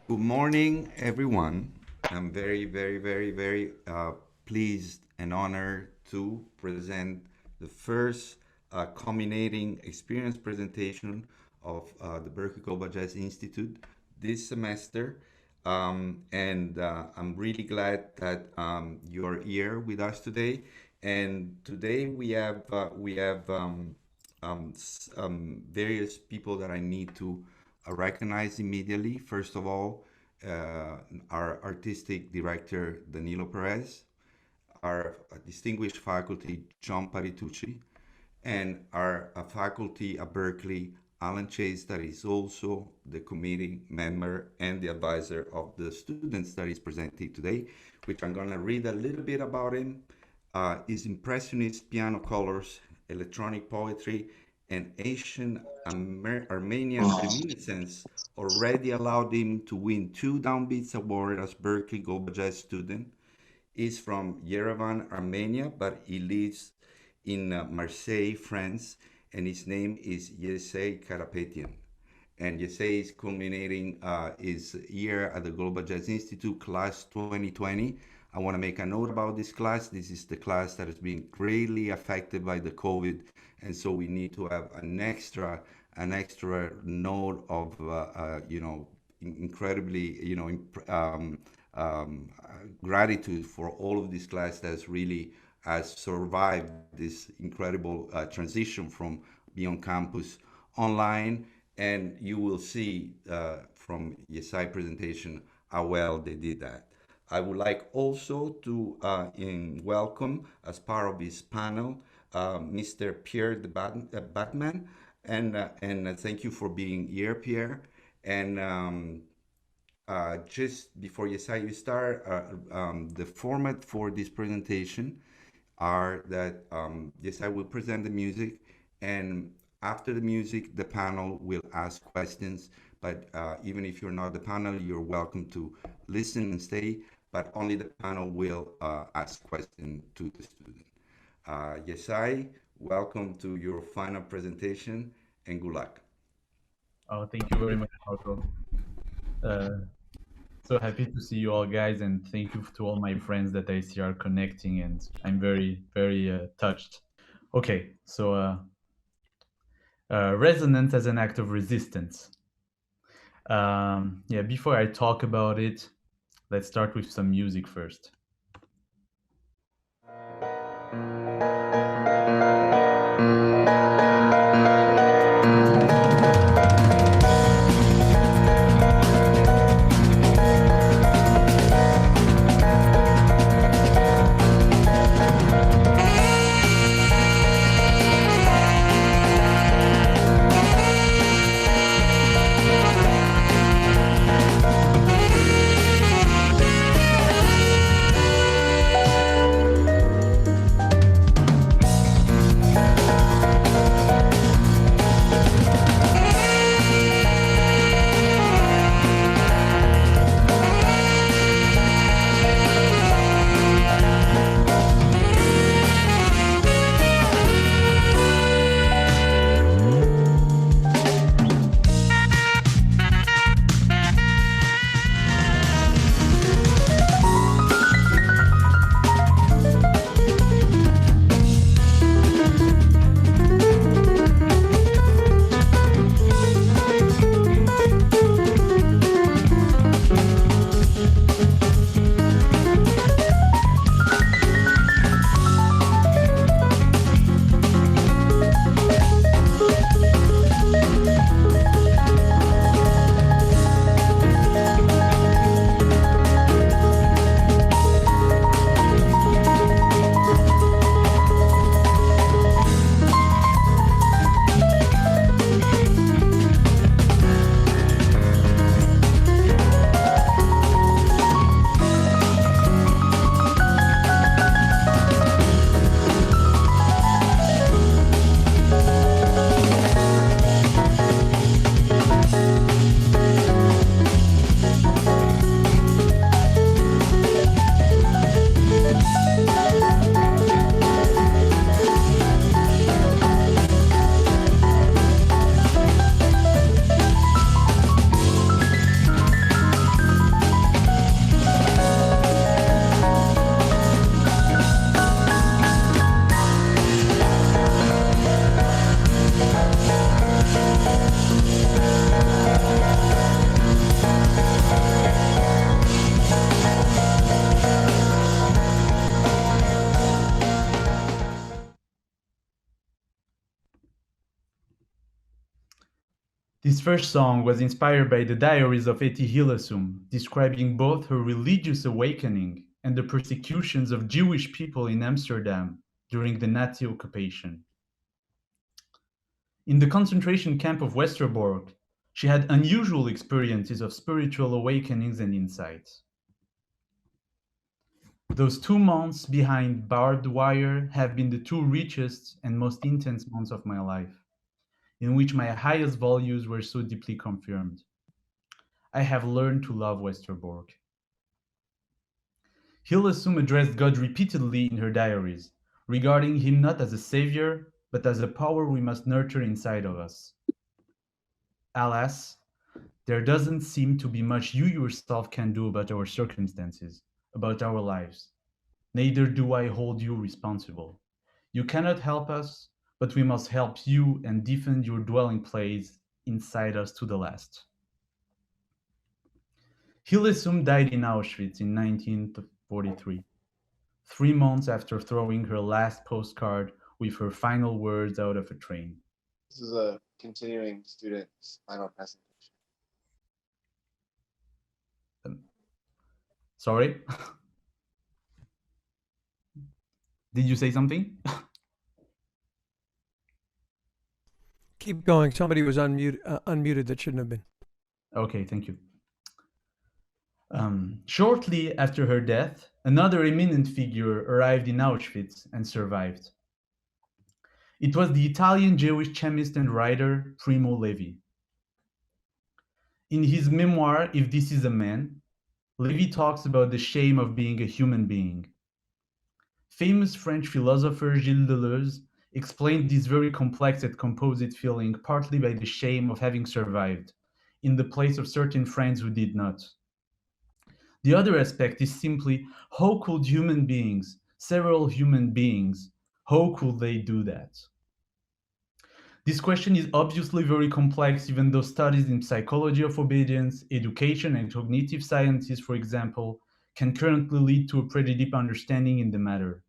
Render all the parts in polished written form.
Good morning, everyone. I'm very pleased and honored to present the first culminating experience presentation of the Berklee Global Jazz Institute this semester. And I'm really glad that you're here with us today. And today we have various people that I need to recognize immediately. First of all, our artistic director Danilo Perez, our distinguished faculty John Paritucci, and our faculty at Berklee Alan Chase, that is also the committee member and the advisor of the students that is presenting today, which I'm going to read a little bit about him. His impressionist piano colors, electronic poetry, and Asian Armenian reminiscence already allowed him to win two Downbeats Award as Berklee Global Jazz student. He's from Yerevan, Armenia, but he lives in Marseille, France, and his name is Yessai Karapetian. And Yessai is culminating his year at the Global Jazz Institute, class 2020. I want to make a note about this class. This is the class that has been greatly affected by the COVID, and so we need to have an extra note of incredibly gratitude for all of this class that's really has survived this incredible transition from being on campus online, and you will see from Yesai presentation how well they did that. I would like also to welcome, as part of this panel, Mr. Pierre de Batman, and thank you for being here, Pierre. And just before you start, the format for this presentation are that yes, I will present the music, and after the music, the panel will ask questions. But even if you're not the panel, you're welcome to listen and stay. But only the panel will ask questions to the student. Yesai, welcome to your final presentation, and good luck. Oh, thank you very much, Marco. Uh, so happy to see you all, guys, and thank you to all my friends that I see are connecting, and I'm very touched. Okay, so resonance as an act of resistance. Yeah, before I talk about it, let's start with some music first. This first song was inspired by the diaries of Etty Hillesum, describing both her religious awakening and the persecutions of Jewish people in Amsterdam during the Nazi occupation. In the concentration camp of Westerbork, she had unusual experiences of spiritual awakenings and insights. Those 2 months behind barbed wire have been the two richest and most intense months of my life, in which my highest values were so deeply confirmed. I have learned to love Westerbork. Hillesum addressed God repeatedly in her diaries, regarding him not as a savior, but as a power we must nurture inside of us. Alas, there doesn't seem to be much you yourself can do about our circumstances, about our lives. Neither do I hold you responsible. You cannot help us, but we must help you and defend your dwelling place inside us to the last. Hillesum died in Auschwitz in 1943, 3 months after throwing her last postcard with her final words out of a train. This is a continuing student's final presentation. Sorry? Did you say something? Keep going. Somebody was unmuted that shouldn't have been. Okay, thank you. Shortly after her death, another eminent figure arrived in Auschwitz and survived. It was the Italian Jewish chemist and writer Primo Levi. In his memoir, If This Is a Man, Levi talks about the shame of being a human being. Famous French philosopher Gilles Deleuze explained this very complex and composite feeling partly by the shame of having survived, in the place of certain friends who did not. The other aspect is simply how could human beings, several human beings, how could they do that? This question is obviously very complex, even though studies in psychology of obedience, education, and cognitive sciences, for example, can currently lead to a pretty deep understanding in the matter.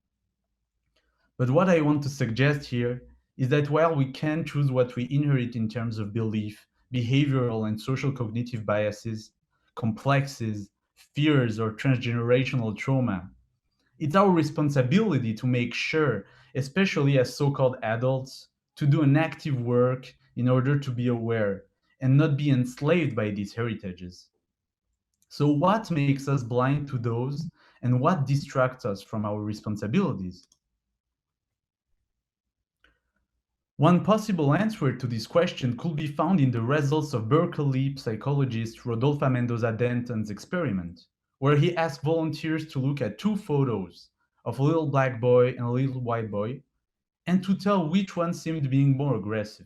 But what I want to suggest here is that while we can choose what we inherit in terms of belief, behavioral and social cognitive biases, complexes, fears, or transgenerational trauma, it's our responsibility to make sure, especially as so-called adults, to do an active work in order to be aware and not be enslaved by these heritages. So what makes us blind to those and what distracts us from our responsibilities? One possible answer to this question could be found in the results of Berklee psychologist Rodolfo Mendoza Denton's experiment, where he asked volunteers to look at two photos of a little black boy and a little white boy, and to tell which one seemed being more aggressive.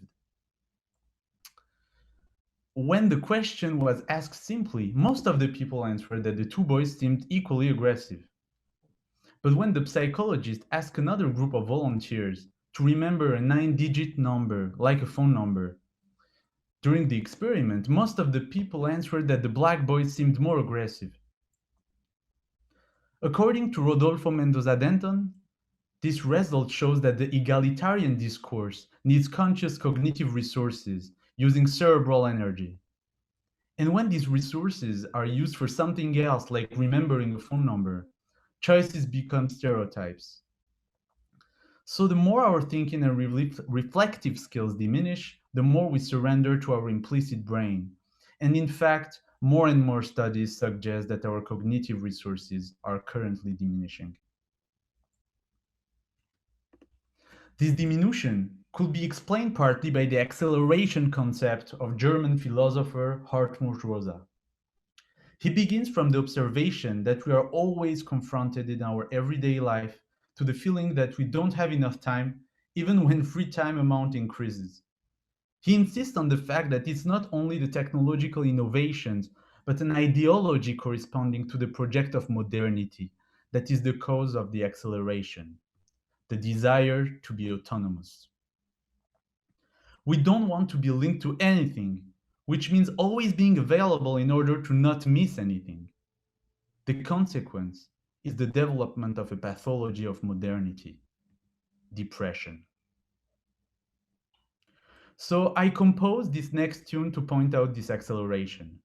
When the question was asked simply, most of the people answered that the two boys seemed equally aggressive. But when the psychologist asked another group of volunteers to remember a 9-digit number, like a phone number, during the experiment, most of the people answered that the black boy seemed more aggressive. According to Rodolfo Mendoza Denton, this result shows that the egalitarian discourse needs conscious cognitive resources using cerebral energy. And when these resources are used for something else, like remembering a phone number, choices become stereotypes. So the more our thinking and reflective skills diminish, the more we surrender to our implicit brain. And in fact, more and more studies suggest that our cognitive resources are currently diminishing. This diminution could be explained partly by the acceleration concept of German philosopher Hartmut Rosa. He begins from the observation that we are always confronted in our everyday life to the feeling that we don't have enough time, even when free time amount increases. He insists on the fact that it's not only the technological innovations, but an ideology corresponding to the project of modernity that is the cause of the acceleration, the desire to be autonomous. We don't want to be linked to anything, which means always being available in order to not miss anything. The consequence is the development of a pathology of modernity, depression. So I composed this next tune to point out this acceleration.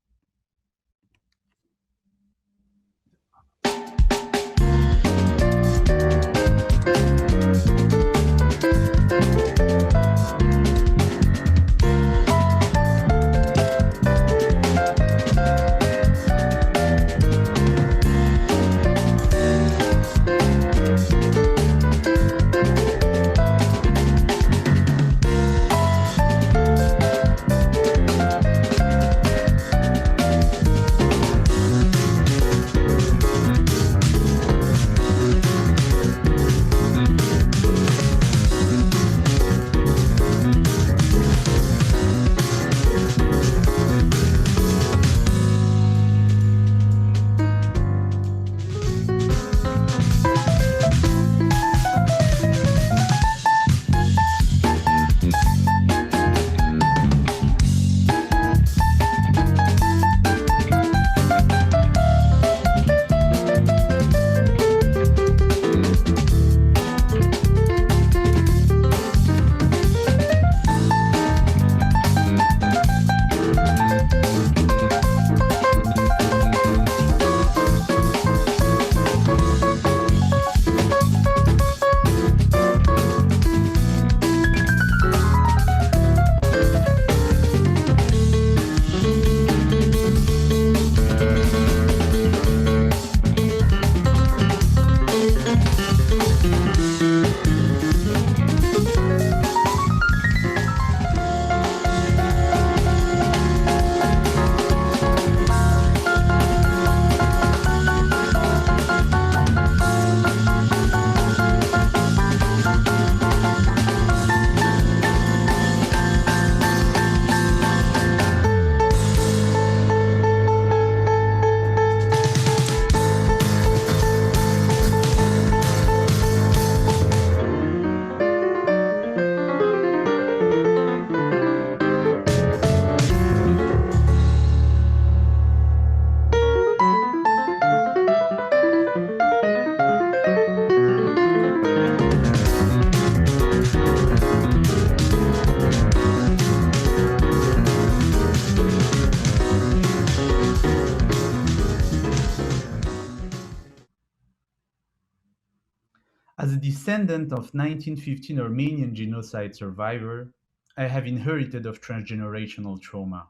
As a descendant of 1915 Armenian genocide survivor, I have inherited of transgenerational trauma.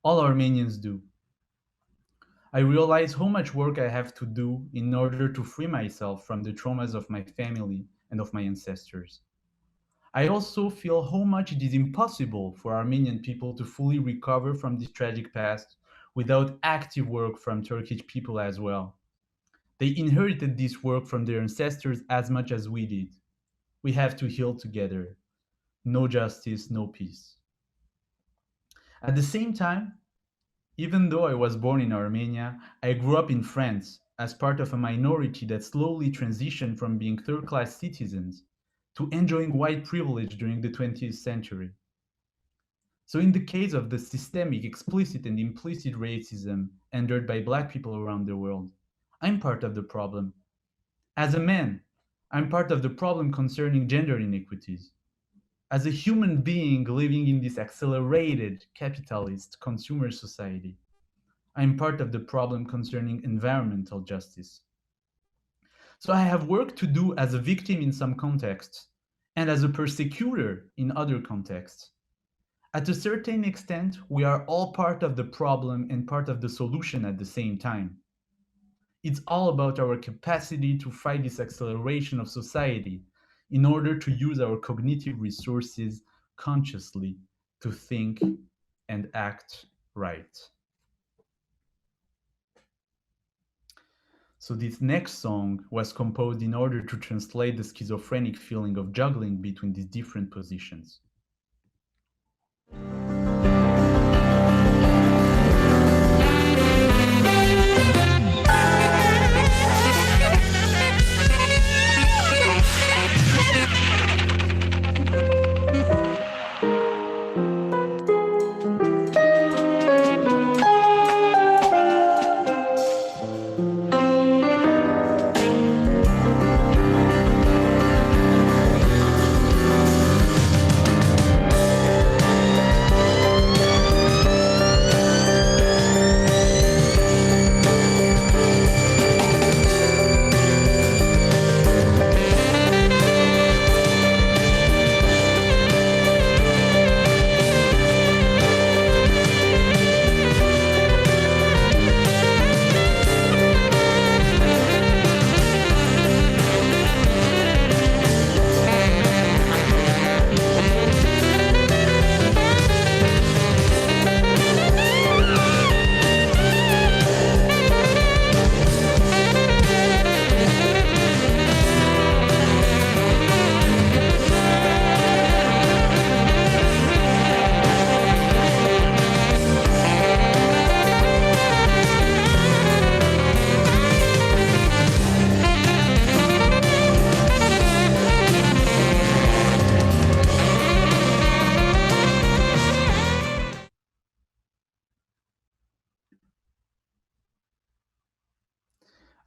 All Armenians do. I realize how much work I have to do in order to free myself from the traumas of my family and of my ancestors. I also feel how much it is impossible for Armenian people to fully recover from this tragic past without active work from Turkish people as well. They inherited this work from their ancestors as much as we did. We have to heal together. No justice, no peace. At the same time, even though I was born in Armenia, I grew up in France as part of a minority that slowly transitioned from being third-class citizens to enjoying white privilege during the 20th century. So in the case of the systemic, explicit and implicit racism endured by Black people around the world, I'm part of the problem. As a man, I'm part of the problem concerning gender inequities. As a human being living in this accelerated capitalist consumer society, I'm part of the problem concerning environmental justice. So I have work to do as a victim in some contexts and as a persecutor in other contexts. At a certain extent, we are all part of the problem and part of the solution at the same time. It's all about our capacity to fight this acceleration of society in order to use our cognitive resources consciously to think and act right. So this next song was composed in order to translate the schizophrenic feeling of juggling between these different positions.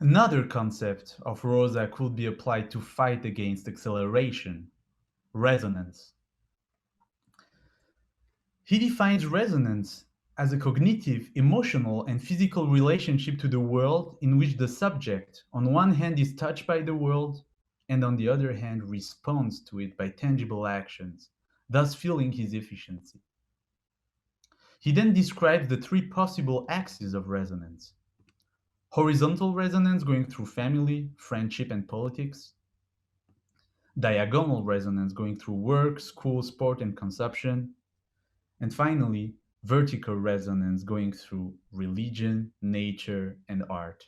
Another concept of Rosa could be applied to fight against acceleration: resonance. He defines resonance as a cognitive, emotional, and physical relationship to the world in which the subject, on one hand, is touched by the world, and on the other hand, responds to it by tangible actions, thus feeling his efficiency. He then describes the three possible axes of resonance: horizontal resonance going through family, friendship, and politics; diagonal resonance going through work, school, sport, and consumption; and finally, vertical resonance going through religion, nature, and art.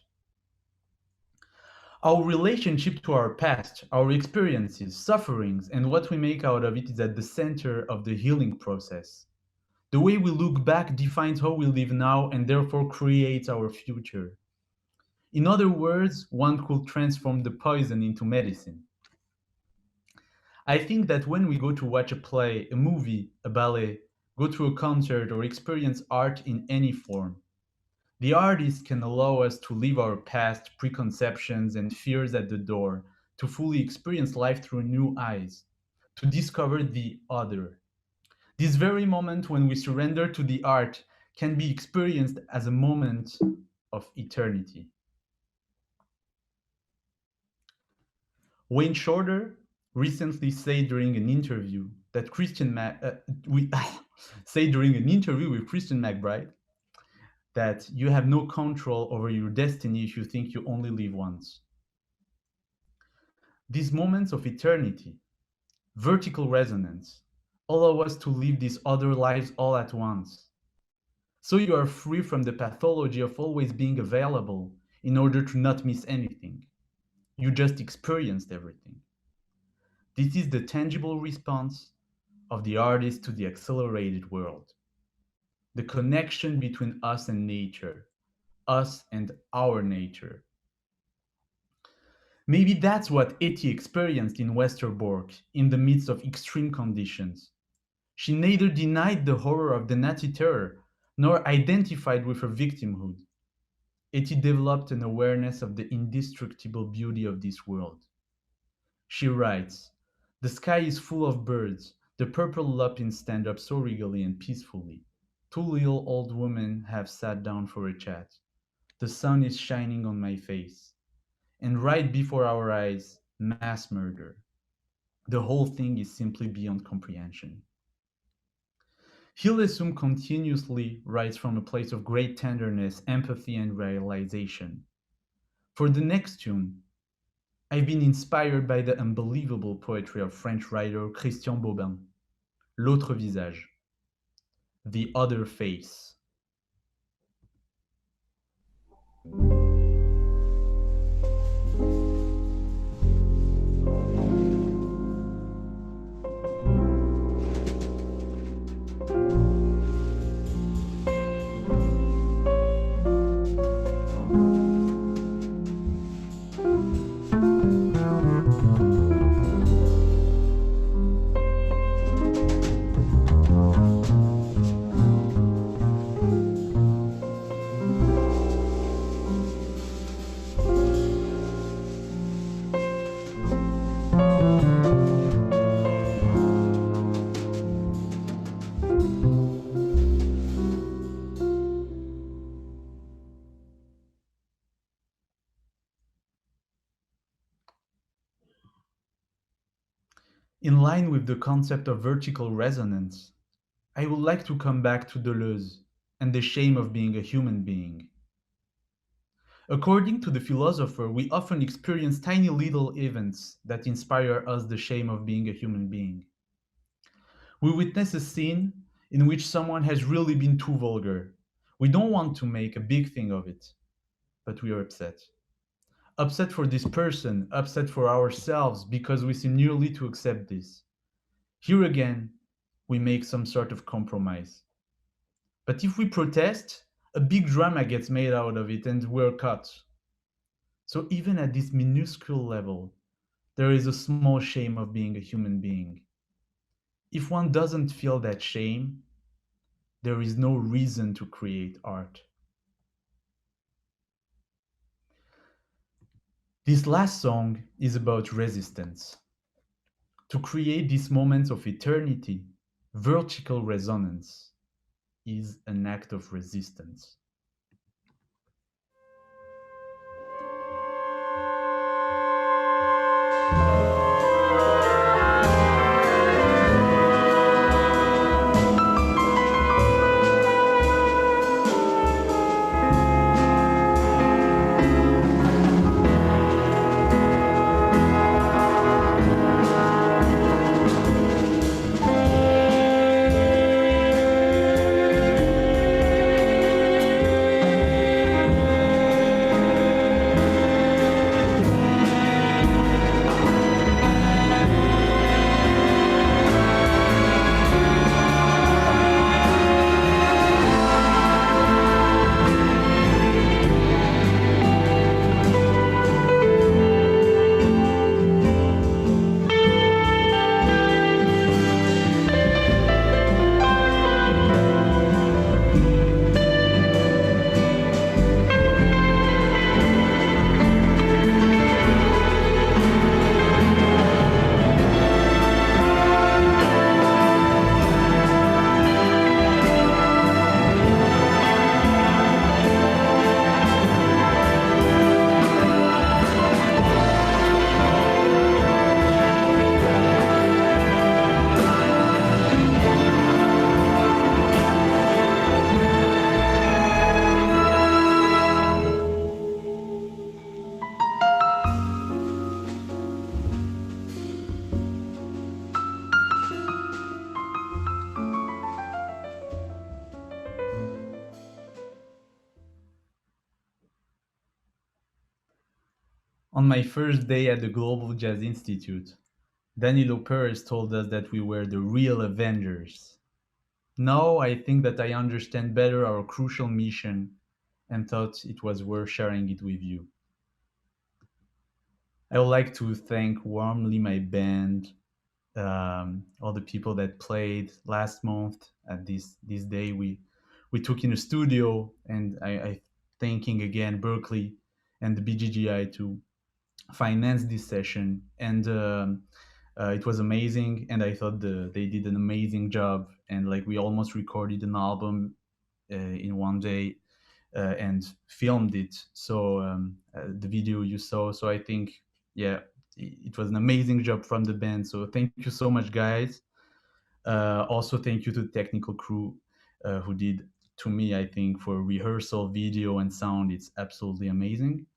Our relationship to our past, our experiences, sufferings, and what we make out of it is at the center of the healing process. The way we look back defines how we live now and therefore creates our future. In other words, one could transform the poison into medicine. I think that when we go to watch a play, a movie, a ballet, go to a concert, or experience art in any form, the artist can allow us to leave our past preconceptions and fears at the door, to fully experience life through new eyes, to discover the other. This very moment when we surrender to the art can be experienced as a moment of eternity. Wayne Shorter recently said during an interview that said during an interview with Christian McBride that you have no control over your destiny if you think you only live once. These moments of eternity, vertical resonance, allow us to live these other lives all at once. So you are free from the pathology of always being available in order to not miss anything. You just experienced everything. This is the tangible response of the artist to the accelerated world. The connection between us and nature, us and our nature. Maybe that's what Etty experienced in Westerbork in the midst of extreme conditions. She neither denied the horror of the Nazi terror nor identified with her victimhood. Etty developed an awareness of the indestructible beauty of this world. She writes, "The sky is full of birds. The purple lupins stand up so regally and peacefully. Two little old women have sat down for a chat. The sun is shining on my face. And right before our eyes, mass murder. The whole thing is simply beyond comprehension." Hillesum continuously writes from a place of great tenderness, empathy, and realization. For the next tune, I've been inspired by the unbelievable poetry of French writer Christian Bobin, L'autre visage, the other face. In line with the concept of vertical resonance, I would like to come back to Deleuze and the shame of being a human being. According to the philosopher, we often experience tiny little events that inspire us the shame of being a human being. We witness a scene in which someone has really been too vulgar. We don't want to make a big thing of it, but we are upset. Upset for this person, upset for ourselves because we seem nearly to accept this. Here again, we make some sort of compromise. But if we protest, a big drama gets made out of it and we're cut. So even at this minuscule level, there is a small shame of being a human being. If one doesn't feel that shame, there is no reason to create art. This last song is about resistance. To create these moments of eternity, vertical resonance is an act of resistance. On my first day at the Global Jazz Institute, Danilo Perez told us that we were the real Avengers. Now I think that I understand better our crucial mission and thought it was worth sharing it with you. I would like to thank warmly my band, all the people that played last month at this day we took in a studio, and I thanking again Berklee and the BGGI to finance this session, and it was amazing, and I thought they did an amazing job, and like we almost recorded an album in one day and filmed it. So the video you saw. So I think, yeah, it was an amazing job from the band. So thank you so much, guys. Also, thank you to the technical crew who did, to me, I think, for rehearsal, video, and sound. It's absolutely amazing.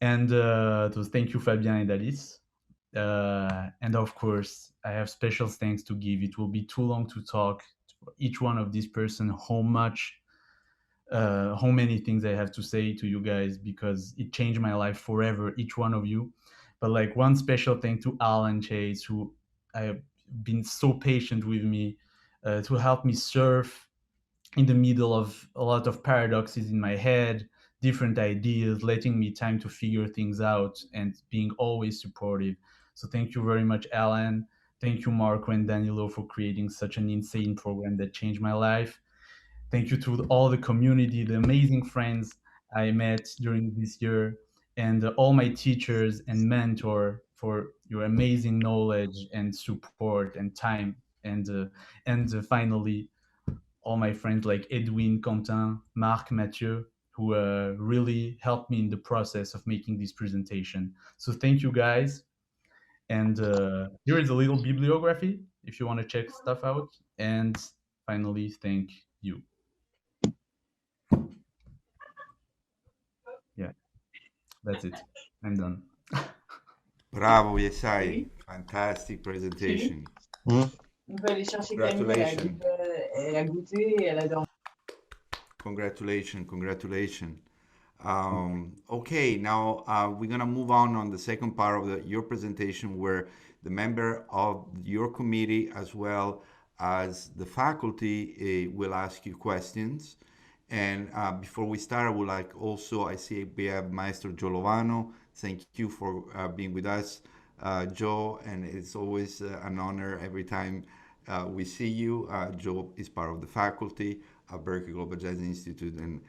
And to thank you, Fabien and Alice. And of course, I have special thanks to give. It will be too long to talk for each one of these person how many things I have to say to you guys, because it changed my life forever, each one of you. But like one special thank to Alan Chase, who I have been so patient with me to help me surf in the middle of a lot of paradoxes in my head, different ideas, letting me time to figure things out, and being always supportive. So thank you very much, Alan. Thank you, Marco and Danilo, for creating such an insane program that changed my life. Thank you to all the community, the amazing friends I met during this year, and all my teachers and mentor for your amazing knowledge and support and time. And finally, all my friends like Edwin, Quentin, Marc, Mathieu, who really helped me in the process of making this presentation. So thank you, guys. And here is a little bibliography if you want to check stuff out. And finally, thank you. Yeah, that's it. I'm done. Bravo, Yessai. Fantastic presentation. On peut aller chercher Camille, Congratulations. elle a goûté, elle a dormi. Congratulations. Okay, now we're gonna move on the second part of your presentation, where the member of your committee as well as the faculty will ask you questions. And before we start, I would like also, I see we have Maestro Giolovano. Thank you for being with us, Joe, and it's always an honor every time we see you. Joe is part of the faculty at Berklee Global Jazz Institute, and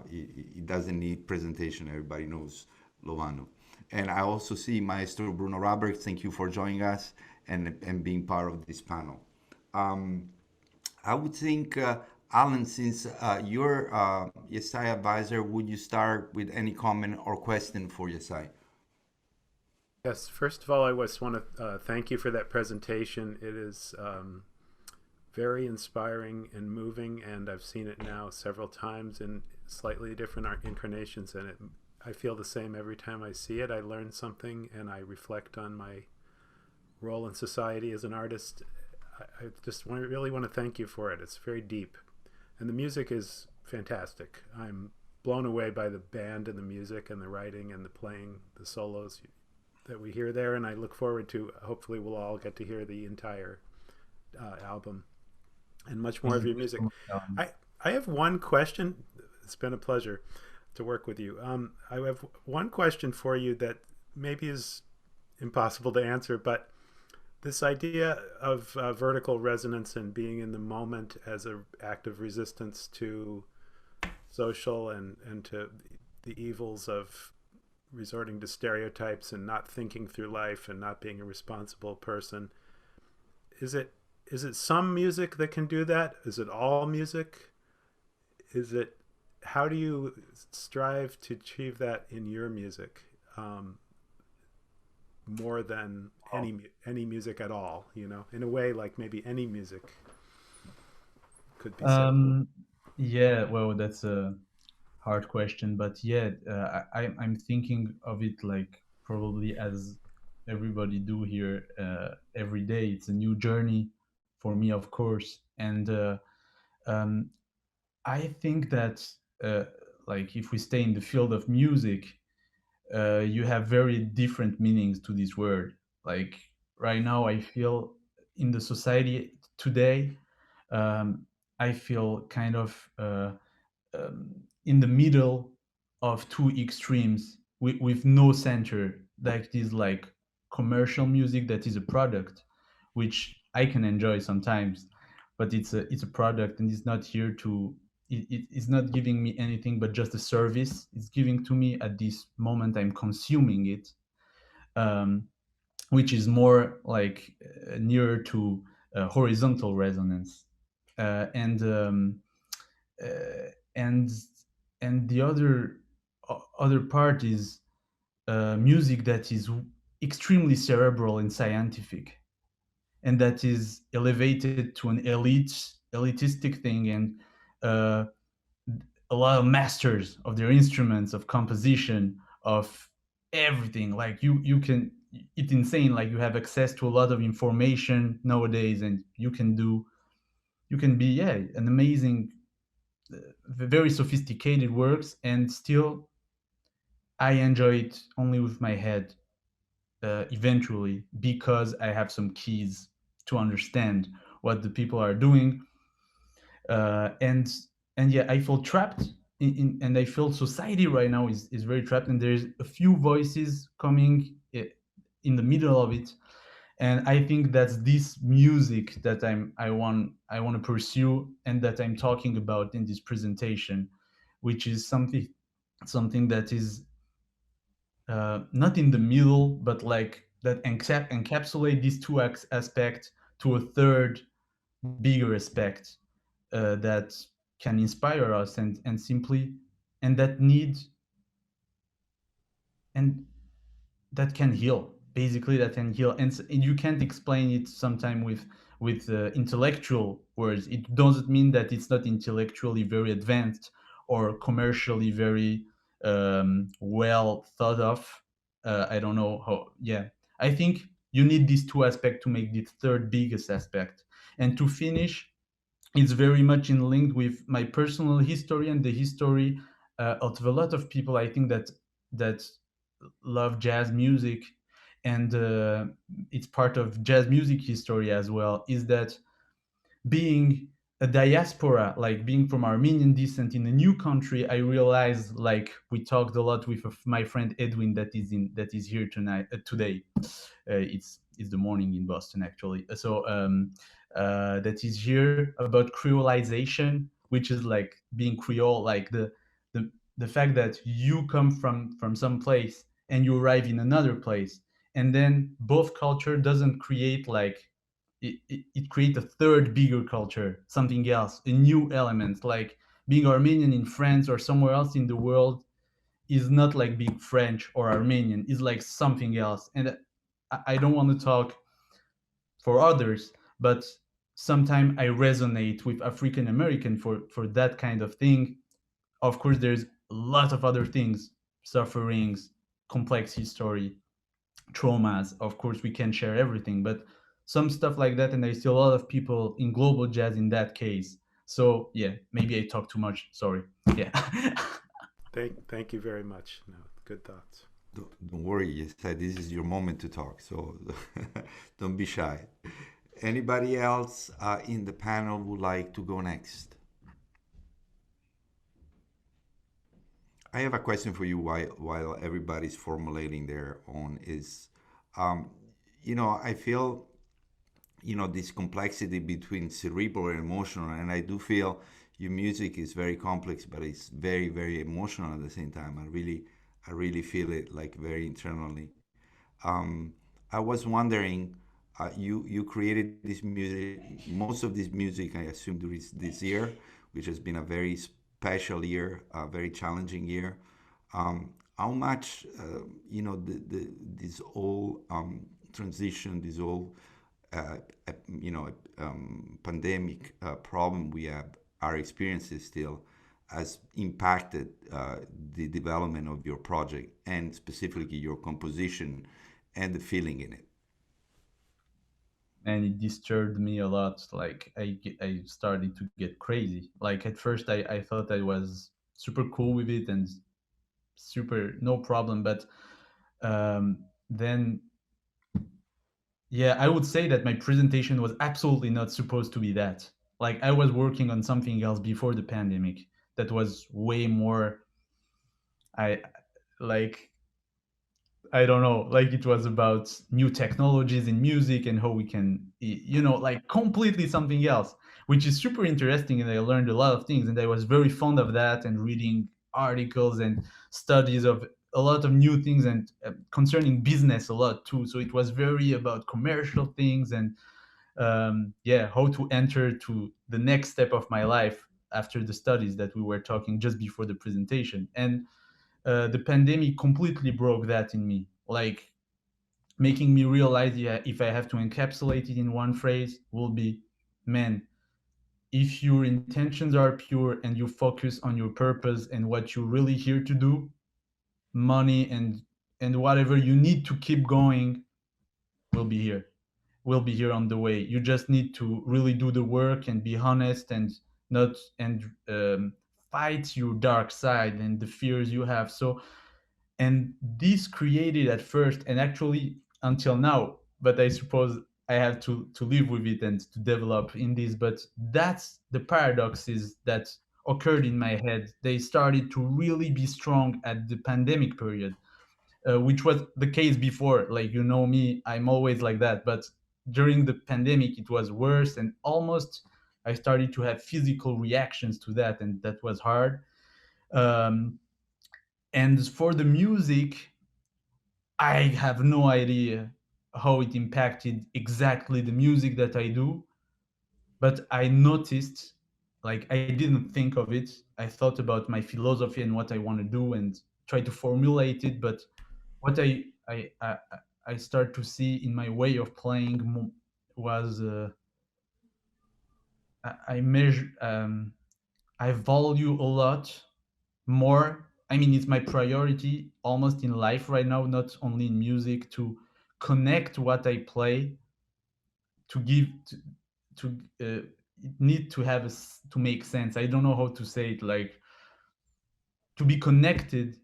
it doesn't need presentation. Everybody knows Lovano. And I also see Maestro Bruno Roberts. Thank you for joining us and being part of this panel. Um, I would think, Alan, since you're Yessai advisor, would you start with any comment or question for Yessai? Yes, first of all, I just want to thank you for that presentation. It is very inspiring and moving, and I've seen it now several times in slightly different incarnations, and I feel the same every time I see it. I learn something, and I reflect on my role in society as an artist. I just really want to thank you for it. It's very deep, and the music is fantastic. I'm blown away by the band and the music and the writing and the playing, the solos that we hear there, and I look forward to, hopefully we'll all get to hear the entire album and much more of your music. I have one question. It's been a pleasure to work with you. I have one question for you that maybe is impossible to answer, but this idea of vertical resonance and being in the moment as an act of resistance to social and to the evils of resorting to stereotypes and not thinking through life and not being a responsible person. Is it some music that can do that? Is it all music? How do you strive to achieve that in your music, more than any music at all, in a way, like maybe any music could be said? Yeah, well, that's a hard question, but yeah, I'm thinking of it like probably as everybody do here, every day. It's a new journey for me, of course, and I think that like if we stay in the field of music, you have very different meanings to this word. Like right now, I feel in the society today, um, I feel kind of in the middle of two extremes with no center. Like this, like commercial music that is a product, which I can enjoy sometimes, but it's a product and it's not here to. It's not giving me anything but just a service. It's giving to me at this moment I'm consuming it, um, which is more like nearer to horizontal resonance, and uh, and and the other part is music that is extremely cerebral and scientific, and that is elevated to an elitistic thing, and uh, a lot of masters of their instruments, of composition, of everything. Like you can, it's insane. Like you have access to a lot of information nowadays, and you can be, yeah, an amazing, very sophisticated works, and still I enjoy it only with my head, eventually, because I have some keys to understand what the people are doing, uh, and and yeah, I feel trapped and I feel society right now is very trapped, and there's a few voices coming in the middle of it, and I think that's this music that I want to pursue, and that I'm talking about in this presentation, which is something that is not in the middle, but like that encapsulate these two aspects to a third bigger aspect, that can inspire us and simply, and that need, and that can heal, basically, that can heal, and you can't explain it sometime with intellectual words. It doesn't mean that it's not intellectually very advanced or commercially very well thought of. I don't know how. Yeah, I think you need these two aspects to make the third biggest aspect. And to finish, it's very much in link with my personal history and the history of a lot of people, I think, that love jazz music, and it's part of jazz music history as well, is that being a diaspora, like being from Armenian descent in a new country, I realized, like we talked a lot with my friend Edwin that is here today. It's the morning in Boston, actually. So that is here about creolization, which is like being Creole, like the fact that you come from some place and you arrive in another place, and then both culture doesn't create like it creates a third bigger culture, something else, a new element. Like being Armenian in France or somewhere else in the world is not like being French or Armenian. It's like something else. And I don't want to talk for others, but sometimes I resonate with African American for that kind of thing. Of course, there's a lot of other things, sufferings, complex history, traumas. Of course, we can share everything, but some stuff like that, and I see a lot of people in global jazz in that case. So yeah, maybe I talk too much. Sorry. Yeah. Thank you very much. No, good thoughts. Don't worry, Yessai, this is your moment to talk, so don't be shy. Anybody else in the panel would like to go next? I have a question for you while everybody's formulating their own is, I feel, this complexity between cerebral and emotional, and I do feel your music is very complex, but it's very, very emotional at the same time. I really feel it like very internally. I was wondering, you created this music, most of this music, I assume, during this year, which has been a very special year, a very challenging year. How much, this whole transition, this whole, pandemic problem we have, our experiences still, has impacted the development of your project and specifically your composition and the feeling in it? And it disturbed me a lot. Like I started to get crazy. Like at first I thought I was super cool with it and super no problem, but then yeah, I would say that my presentation was absolutely not supposed to be that. Like I was working on something else before the pandemic that was way more, I like, I don't know, like it was about new technologies in music and how we can, like completely something else, which is super interesting. And I learned a lot of things, and I was very fond of that and reading articles and studies of a lot of new things and concerning business a lot too. So it was very about commercial things and yeah, how to enter to the next step of my life after the studies that we were talking just before the presentation. And the pandemic completely broke that in me, like making me realize, yeah, if I have to encapsulate it in one phrase, will be, man, if your intentions are pure and you focus on your purpose and what you're really here to do, money and whatever you need to keep going will be here, will be here on the way. You just need to really do the work and be honest and not and fight your dark side and the fears you have. So, and this created at first and actually until now, but I suppose I have to live with it and to develop in this. But that's the paradoxes that occurred in my head. They started to really be strong at the pandemic period, which was the case before. Like, me, I'm always like that. But during the pandemic, it was worse. And almost I started to have physical reactions to that. And that was hard. Um, and for the music, I have no idea how it impacted exactly the music that I do. But I noticed, like, I didn't think of it. I thought about my philosophy and what I want to do and try to formulate it. But what I start to see in my way of playing was I measure I value a lot more. I mean, it's my priority almost in life right now, not only in music, to connect what I play to give to it need to have to make sense. I don't know how to say it, like to be connected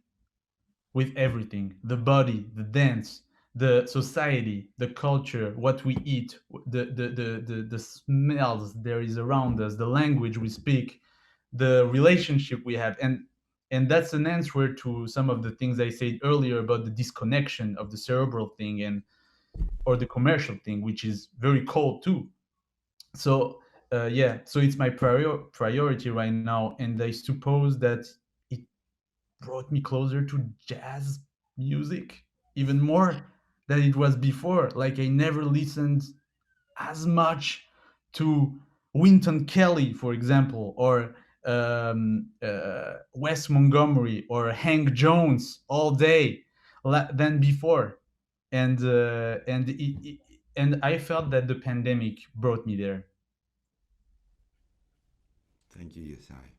with everything, the body, the dance, the society, the culture, what we eat, the smells there is around us, the language we speak, the relationship we have. And that's an answer to some of the things I said earlier about the disconnection of the cerebral thing and or the commercial thing, which is very cold too. So yeah, so it's my priority right now, and I suppose that it brought me closer to jazz music even more than it was before. Like I never listened as much to Wynton Kelly, for example, or Wes Montgomery or Hank Jones all day than before, and I felt that the pandemic brought me there. Thank you, Yessai.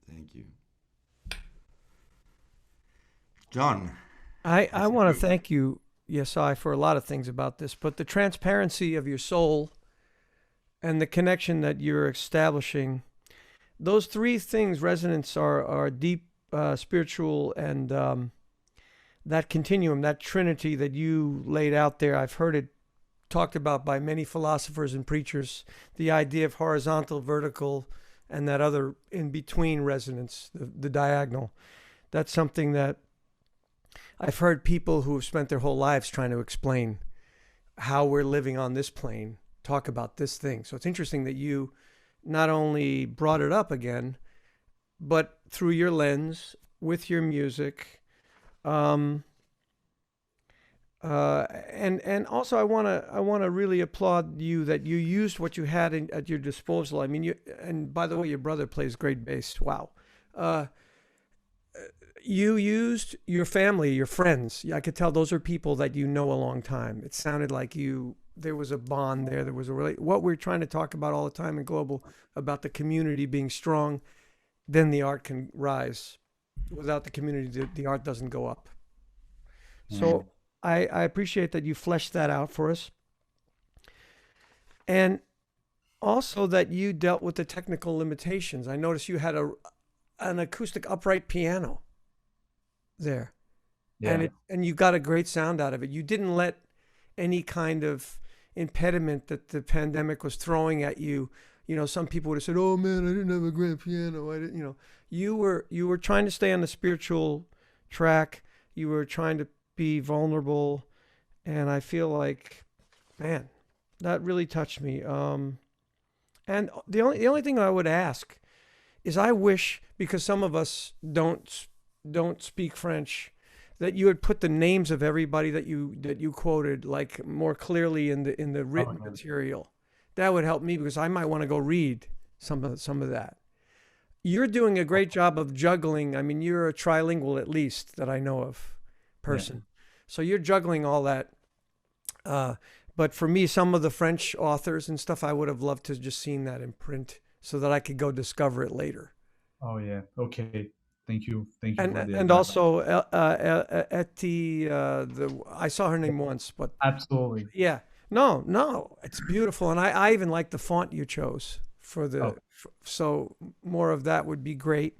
Thank you. John. I want to thank you, Yessai, for a lot of things about this, but the transparency of your soul and the connection that you're establishing, those three things, resonance, are deep spiritual, and that continuum, that trinity that you laid out there, I've heard it talked about by many philosophers and preachers, the idea of horizontal, vertical, and that other in between resonance, the diagonal. That's something that I've heard people who have spent their whole lives trying to explain how we're living on this plane talk about this thing. So it's interesting that you not only brought it up again, but through your lens with your music. And also I want to really applaud you that you used what you had at your disposal. I mean, and by the way, your brother plays great bass. Wow. You used your family, your friends. I could tell those are people that you know a long time. It sounded like there was a bond there. There was what we're trying to talk about all the time in Global, about the community being strong, then the art can rise. Without the community, the art doesn't go up. So I appreciate that you fleshed that out for us. And also that you dealt with the technical limitations. I noticed you had an acoustic upright piano there. Yeah. And you got a great sound out of it. You didn't let any kind of impediment that the pandemic was throwing at you. You know, some people would have said, "Oh man, I didn't have a grand piano." I didn't, you know. You were trying to stay on the spiritual track. You were trying to be vulnerable, and I feel like, man, that really touched me. And the only thing I would ask is, I wish, because some of us don't speak French, that you had put the names of everybody that you quoted like more clearly in the written material. That would help me, because I might want to go read some of that. You're doing a great job of juggling. I mean, you're a trilingual, at least that I know of, person. Yeah. So you're juggling all that. But for me, some of the French authors and stuff, I would have loved to just seen that in print so that I could go discover it later. Oh yeah. Okay. Thank you. Thank you. And also Etty, I saw her name once, but absolutely. Yeah. No, it's beautiful, and I even like the font you chose for the. So more of that would be great.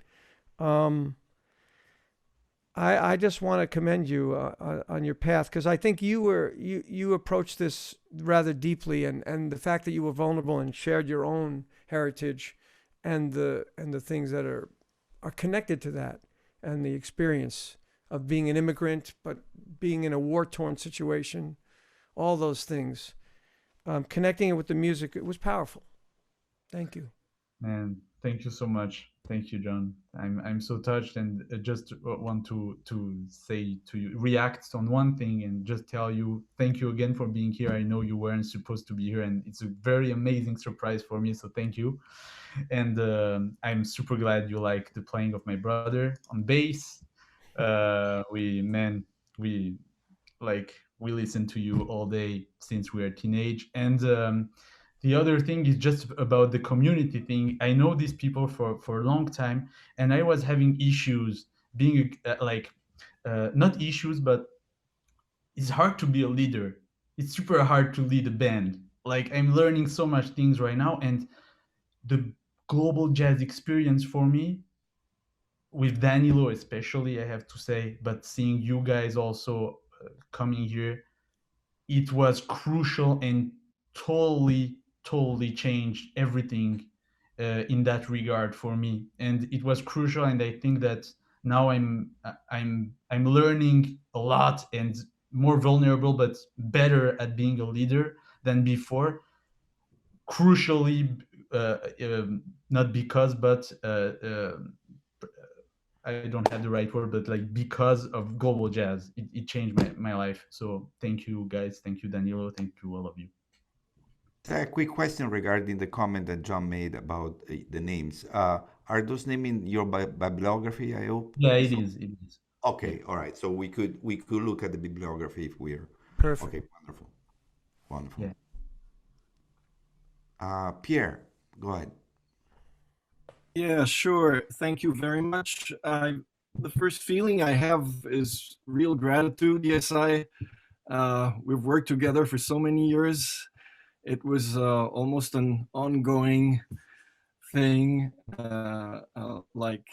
I just want to commend you on your path, because I think you approached this rather deeply, and the fact that you were vulnerable and shared your own heritage, and the things that are connected to that, and the experience of being an immigrant but being in a war-torn situation, all those things, connecting it with the music, it was powerful. Thank you. Man, thank you so much. Thank you, John. I'm so touched, and just want to say to you, react on one thing, and just tell you thank you again for being here. I know you weren't supposed to be here, and it's a very amazing surprise for me. So thank you, and I'm super glad you like the playing of my brother on bass. We listen to you all day since we are teenage, and the other thing is just about the community thing. I know these people for a long time, and I was having issues being not issues, but it's hard to be a leader. It's super hard to lead a band. Like, I'm learning so much things right now, and the global jazz experience for me, with Danilo especially, I have to say, but seeing you guys also coming here, it was crucial and totally changed everything in that regard for me. And it was crucial, and I think that now I'm learning a lot and more vulnerable, but better at being a leader than before. Crucially, not because, but I don't have the right word, but like because of global jazz, it changed my life. So thank you guys, thank you Danilo, thank you all of you. A quick question regarding the comment that John made about the names. Are those names in your bibliography? I hope. Yeah, it So, is. It is. okay, all right. So we could look at the bibliography if we're Perfect. okay. Wonderful, wonderful. Yeah. Pierre, go ahead. Yeah, sure. Thank you very much. The first feeling I have is real gratitude. Yes, we've worked together for so many years. It was almost an ongoing thing. Like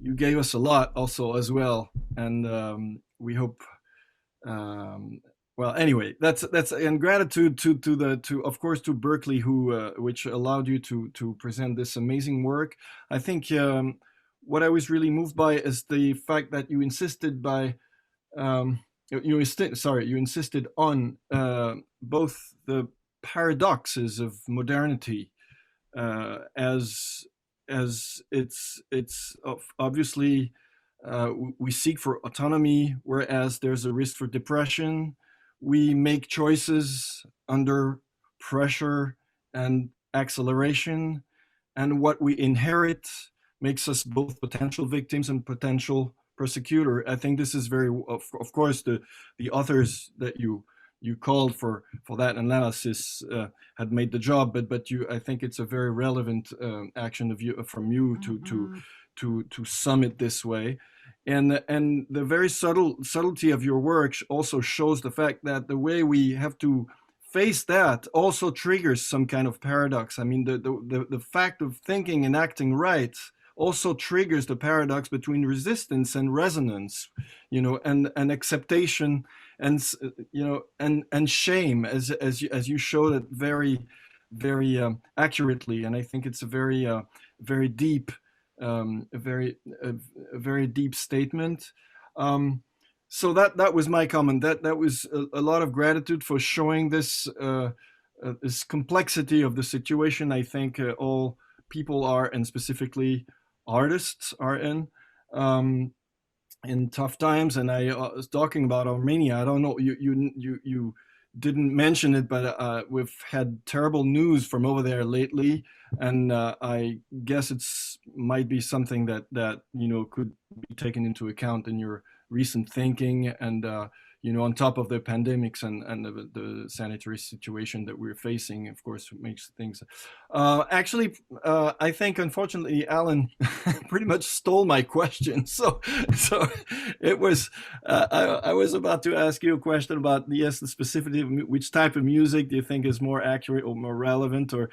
you gave us a lot also as well, and we hope. Well, anyway, that's and gratitude to of course to Berklee who which allowed you to present this amazing work. I think what I was really moved by is the fact that you insisted by you insisted on both the paradoxes of modernity as it's obviously we seek for autonomy, whereas there's a risk for depression. We make choices under pressure and acceleration, and what we inherit makes us both potential victims and potential persecutor. I think this is very, of course, the authors that you called for that analysis had made the job, but I think it's a very relevant action of you from you to sum it this way. And the very subtlety of your work also shows the fact that the way we have to face that also triggers some kind of paradox. I mean, the fact of thinking and acting right also triggers the paradox between resistance and resonance, and acceptation and and shame, as you showed it very accurately. And I think it's a very deep a very deep statement. So that was my comment. That was a lot of gratitude for showing this this complexity of the situation. I think all people are, and specifically artists are in tough times. And I was talking about Armenia. I don't know, you didn't mention it, but we've had terrible news from over there lately, and I guess it's might be something that could be taken into account in your recent thinking, and on top of the pandemics and the sanitary situation that we're facing, of course, makes things. Actually, I think unfortunately Alan pretty much stole my question. So it was. I was about to ask you a question about the specificity of which type of music do you think is more accurate or more relevant, or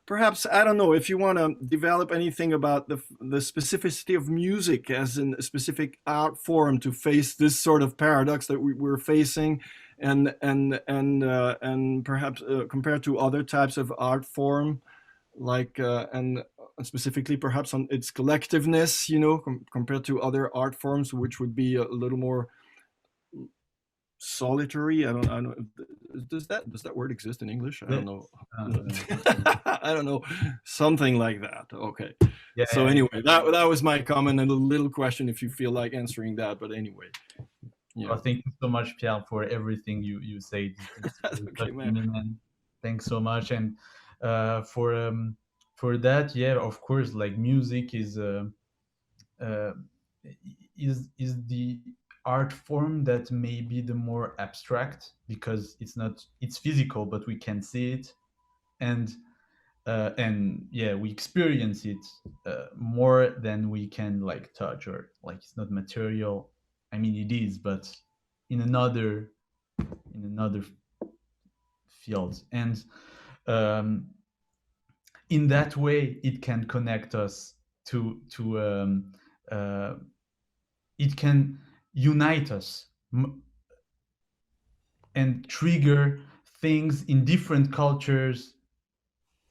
perhaps, I don't know, if you want to develop anything about the specificity of music as in a specific art form to face this sort of paradox that we're facing, and perhaps compared to other types of art form, like and specifically perhaps on its collectiveness, compared to other art forms, which would be a little more solitary. I don't. Does that word exist in English? I don't know. I don't know. Something like that. Okay. Yeah. So anyway, that was my comment and a little question, if you feel like answering that. But anyway. Yeah. Well, thank you so much, Pierre, for everything you said. Okay, man. Thanks so much. And for that, yeah, of course, like music is the art form that may be the more abstract, because it's physical, but we can see it, and yeah, we experience it more than we can like touch, or like it's not material. I mean, it is, but in another field. And in that way, it can connect us to it can unite us and trigger things in different cultures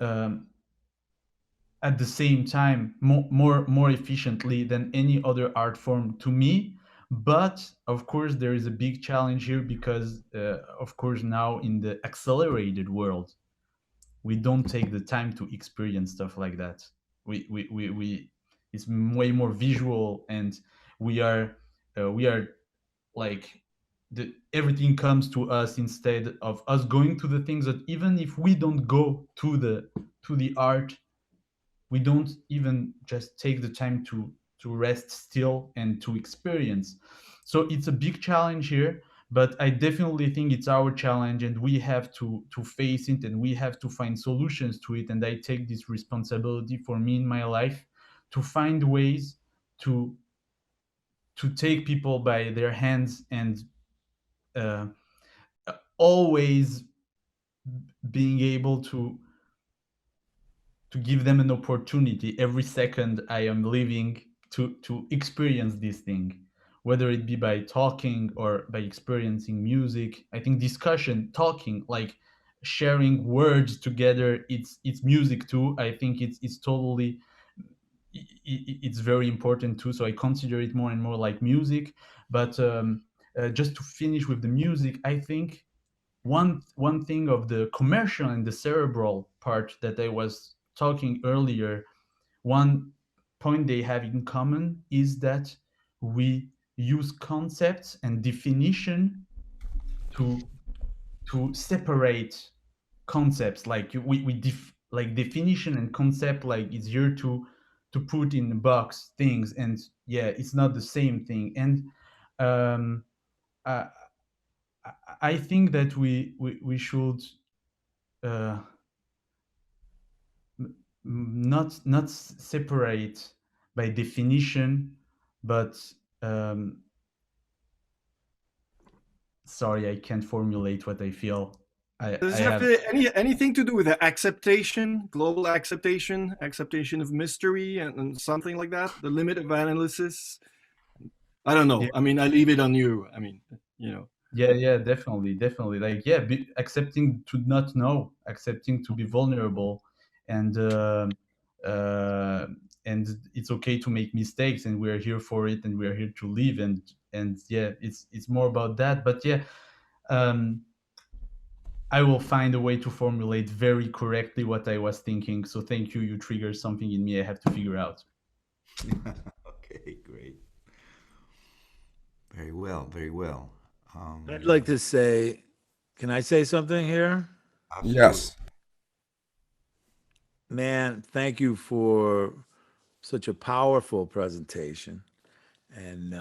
at the same time, more efficiently than any other art form, to me. But of course, there is a big challenge here, because of course, now in the accelerated world, we don't take the time to experience stuff like that. We it's way more visual, and we are like everything comes to us instead of us going to the things that even if we don't go to the art, we don't even just take the time to rest still and to experience. So it's a big challenge here, but I definitely think it's our challenge, and we have to face it, and we have to find solutions to it. And I take this responsibility for me in my life to find ways to take people by their hands, and uh, always being able to give them an opportunity every second I am living to experience this thing, whether it be by talking or by experiencing music. I think discussion, talking, like sharing words together, it's music too. I think it's totally it's very important too. So I consider it more and more like music. But just to finish with the music, I think one thing of the commercial and the cerebral part that I was talking earlier, one point they have in common is that we use concepts and definition to separate concepts. Like like definition and concept, like it's here to put in a box things, and yeah, it's not the same thing. And um, I, I think that we should uh, not separate by definition, but um, sorry, I can't formulate what I feel. Does I it have have anything to do with the acceptation, global acceptation, acceptation of mystery, and something like that? The limit of analysis? I don't know. yeah, I mean, I leave it on you. I mean, you know. yeah, definitely. Like, yeah, accepting to not know, accepting to be vulnerable, and uh, and it's okay to make mistakes, and we're here for it, and we're here to live, and yeah, it's more about that. But yeah, um, I will find a way to formulate very correctly what I was thinking. So thank you. You triggered something in me I have to figure out. Okay, great. Very well, very well. I'd like to say, can I say something here? Absolutely. Yes. Man, thank you for such a powerful presentation and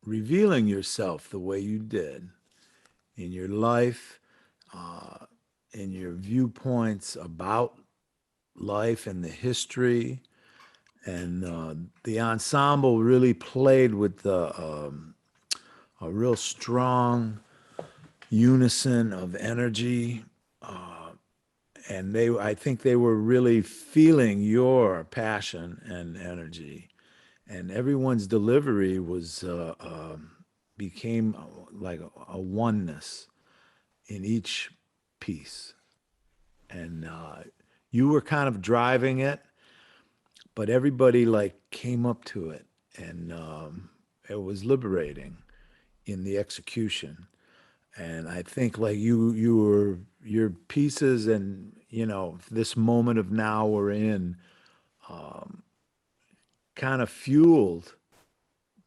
revealing yourself the way you did in your life, in your viewpoints about life and the history. And the ensemble really played with a real strong unison of energy. And I think they were really feeling your passion and energy. And everyone's delivery was became like a oneness in each piece. And you were kind of driving it, but everybody like came up to it, and it was liberating in the execution. And I think like you were your pieces, and you know this moment of now we're in, kind of fueled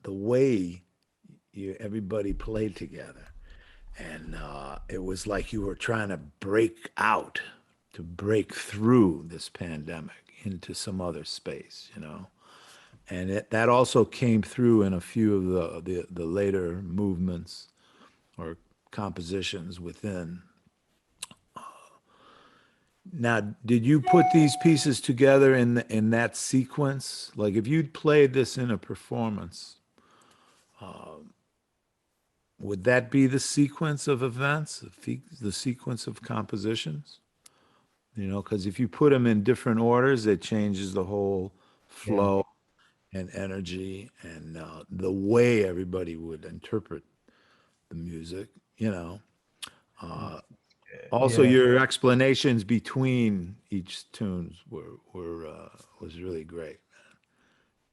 the way everybody played together. And it was like you were trying to break out, to break through this pandemic into some other space, you know. And that also came through in a few of the later movements or compositions within. Now, did you put these pieces together in that sequence? Like, if you'd played this in a performance, would that be the sequence of events, the sequence of compositions? You know, because if you put them in different orders, it changes the whole Yeah. flow and energy and the way everybody would interpret the music. You know. Also, Yeah. your explanations between each tunes was really great.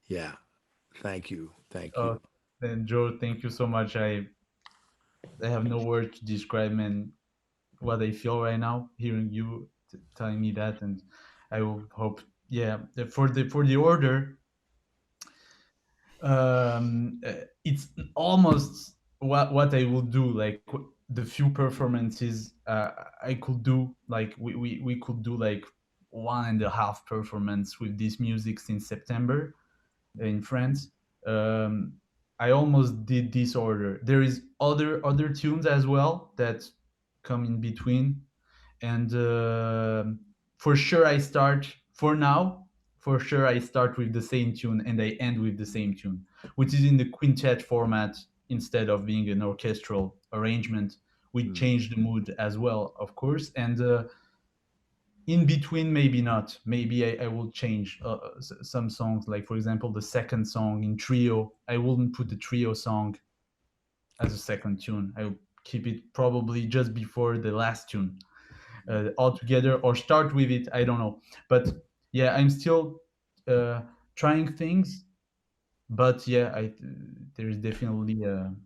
Yeah, thank you, thank you. And Joe, thank you so much. I have no word to describe, man, what I feel right now hearing you telling me that, and I will hope, yeah, for the order, It's almost what I will do. Like the few performances I could do, like we could do like 1.5 performance with this music since September in France. Um, I almost did this order. There is other tunes as well that come in between, and for sure I start for now. For sure, I start with the same tune and I end with the same tune, which is in the quintet format instead of being an orchestral arrangement. We change the mood as well, of course, and in between maybe not, maybe I will change some songs, like for example the second song in trio. I wouldn't put the trio song as a second tune. I will keep it probably just before the last tune all together, or start with it, I don't know. But yeah, I'm still trying things, but yeah, I there's definitely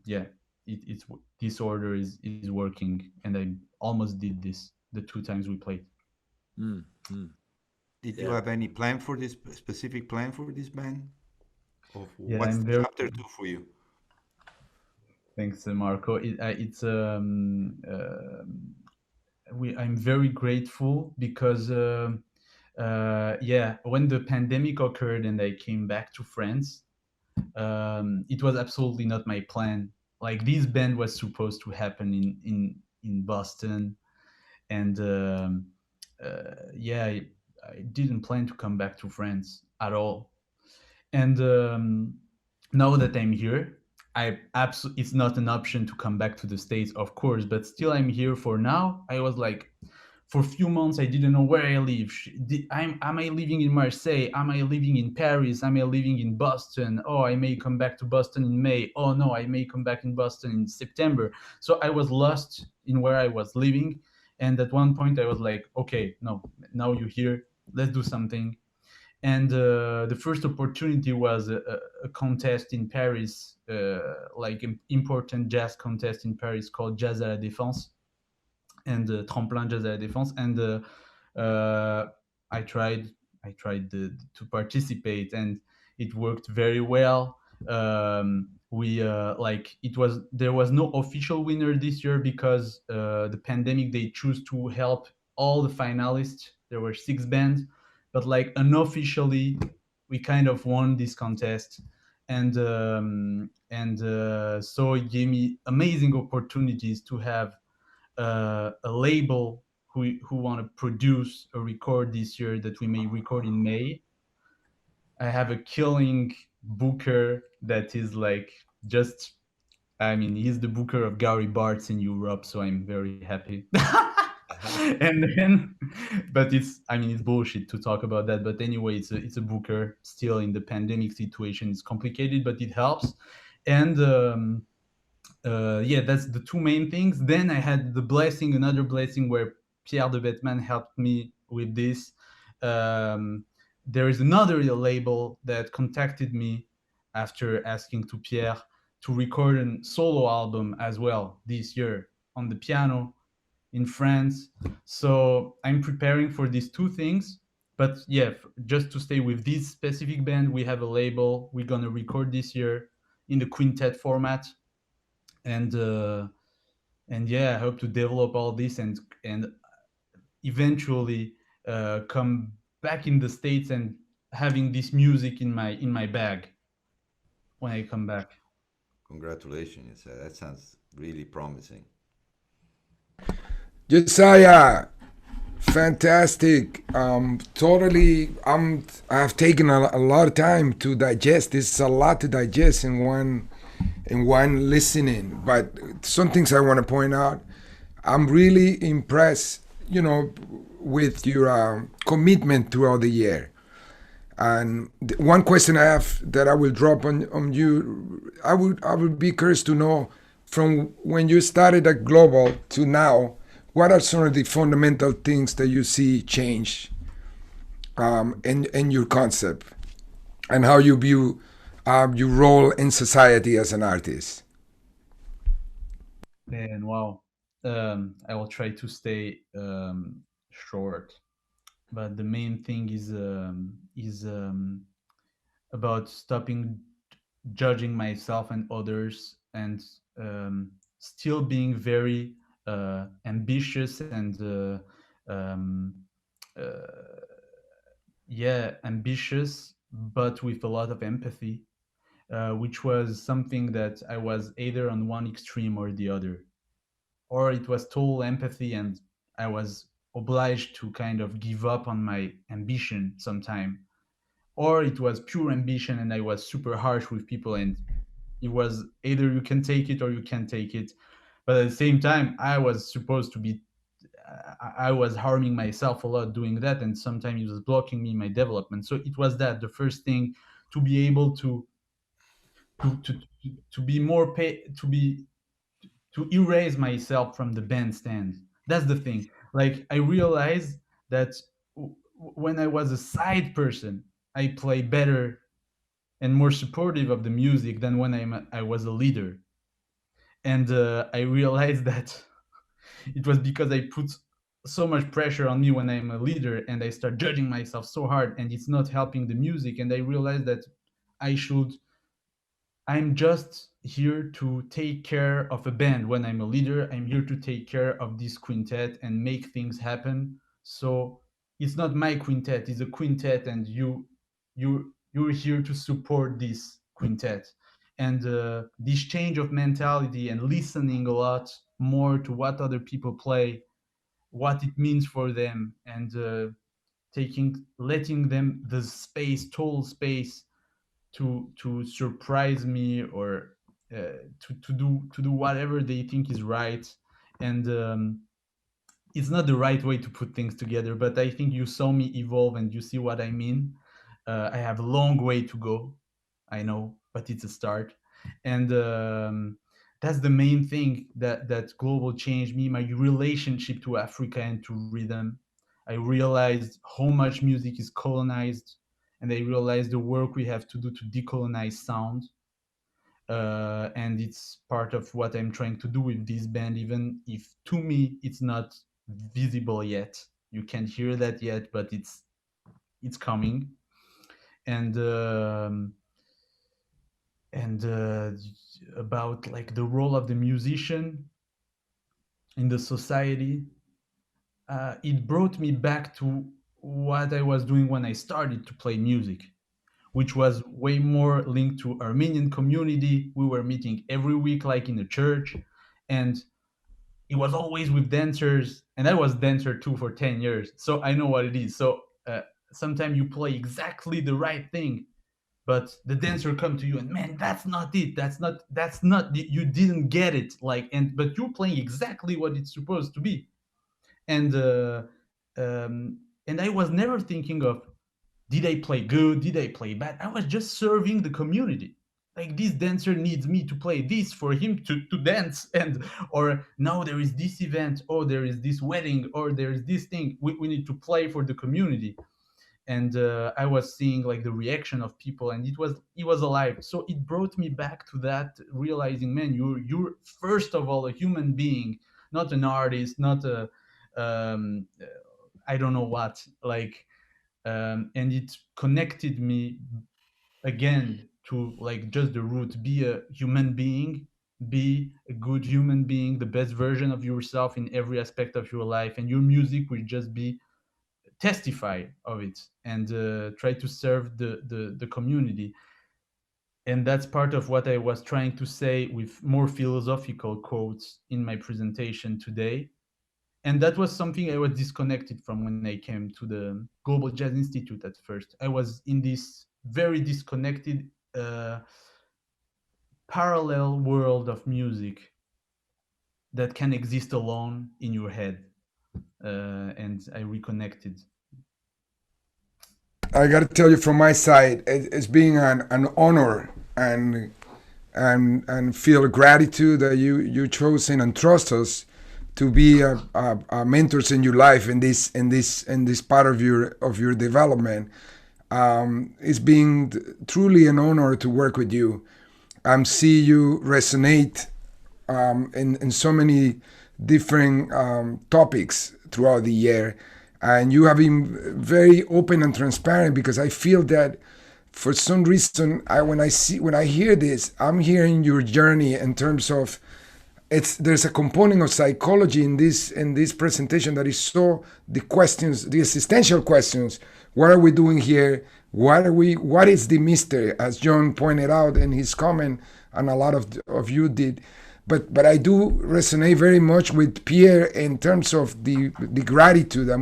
yeah, it's this order is working, and I almost did this the 2 times we played. Mm, mm. Did you Yeah. have any plan for this specific plan for this band? Of Yeah, what's I'm very chapter 2 for you? thanks, Marco. It's I'm very grateful because yeah, when the pandemic occurred and I came back to France, it was absolutely not my plan. Like this band was supposed to happen in Boston, and yeah, I didn't plan to come back to France at all. And now that I'm here, I absolutely, it's not an option to come back to the States, of course, but still I'm here for now. I was like, for a few months I didn't know where I live. Am I living in Marseille? Am I living in Paris? Am I living in Boston? Oh, I may come back to Boston in May. Oh no, I may come back in Boston in September. So I was lost in where I was living, and at one point I was like, okay, no, now you're here, let's do something. And the first opportunity was a contest in Paris, like an important jazz contest in Paris called Jazz à la Défense, and Tremplin Jazz à la Défense. And uh, I tried, to participate, and it worked very well. We like it was there was no official winner this year because the pandemic. They choose to help all the finalists. There were 6 bands, but like unofficially, we kind of won this contest, and so it gave me amazing opportunities to have a label who want to produce a record this year that we may record in May. I have a killing booker that is like just, I mean, he's the booker of Gary Bartz in Europe, so I'm very happy. And then, but it's, I mean, it's bullshit to talk about that. But anyway, it's a booker still in the pandemic situation. It's complicated, but it helps. And yeah, that's the 2 main things. Then I had another blessing where Pierre de Bettman helped me with this. There is another label that contacted me after asking to Pierre to record a solo album as well this year on the piano in France. So I'm preparing for these 2 things. But yeah, just to stay with this specific band, we have a label. We're gonna record this year in the quintet format, and yeah, I hope to develop all this and eventually come back in the States and having this music in my bag when I come back. Congratulations. That sounds really promising. Josiah, fantastic. Totally. I've taken a lot of time to digest. This is a lot to digest in one listening. But some things I want to point out. I'm really impressed, with your commitment throughout the year. And one question I have that I will drop on you, I would be curious to know, from when you started at Global to now, what are some of the fundamental things that you see change in your concept, and how you view your role in society as an artist? And wow, I will try to stay short, but the main thing is about stopping judging myself and others, and still being very ambitious and um, uh, yeah, ambitious, but with a lot of empathy, which was something that I was either on one extreme or the other, or it was total empathy and I was obliged to kind of give up on my ambition sometime, or it was pure ambition and I was super harsh with people, and it was either you can take it or you can't take it. But at the same time, I was supposed to be, I was harming myself a lot doing that, and sometimes it was blocking me in my development. So it was that the first thing, to be able to to to be more to erase myself from the bandstand. That's the thing. Like I realized that when I was a side person, I play better and more supportive of the music than when I was a leader. And I realized that it was because I put so much pressure on me when I'm a leader, and I start judging myself so hard, and it's not helping the music. And I realized that I should I'm just here to take care of a band. When I'm a leader, I'm here to take care of this quintet and make things happen. So it's not my quintet, it's a quintet, and you're here to support this quintet. And this change of mentality and listening a lot more to what other people play, what it means for them, and letting them the space, total space, to surprise me, or to do whatever they think is right. And it's not the right way to put things together, but I think you saw me evolve and you see what I mean. I have a long way to go, I know, but it's a start. And that's the main thing that global changed me, my relationship to Africa and to rhythm. I realized how much music is colonized, and I realized the work we have to do to decolonize sound. And it's part of what I'm trying to do with this band, even if to me it's not visible yet. You can't hear that yet, but it's coming. And about like the role of the musician in the society, it brought me back to what I was doing when I started to play music, which was way more linked to Armenian community. We were meeting every week, like in a church, and it was always with dancers. And I was dancer too for 10 years, so I know what it is. So sometimes you play exactly the right thing, but the dancer come to you and, man, that's not it. That's not you didn't get it. Like, but you're playing exactly what it's supposed to be. And um, and I was never thinking of, did I play good? Did I play bad? I was just serving the community. Like, this dancer needs me to play this for him to dance. And or now there is this event, or there is this wedding, or there is this thing. We need to play for the community. And I was seeing like the reaction of people, and it was alive. So it brought me back to that, realizing, man, you're first of all a human being, not an artist, not a um, I don't know what, like. And it connected me again to like just the root: be a human being, be a good human being, the best version of yourself in every aspect of your life, and your music will just be testify of it, and try to serve the community. And that's part of what I was trying to say with more philosophical quotes in my presentation today. And that was something I was disconnected from when I came to the Global Jazz Institute. At first I was in this very disconnected parallel world of music that can exist alone in your head, and I reconnected. I got to tell you from my side, it's being an honor and feel gratitude that you chosen and trust us to be a mentors in your life in this part of your development. It's been truly an honor to work with you. See you resonate in so many different topics throughout the year, and you have been very open and transparent, because I feel that for some reason, when I hear this, I'm hearing your journey in terms of there's a component of psychology in this presentation that is so the existential questions. What are we doing here? What is the mystery, as John pointed out in his comment, and a lot of you did. But I do resonate very much with Pierre in terms of the gratitude that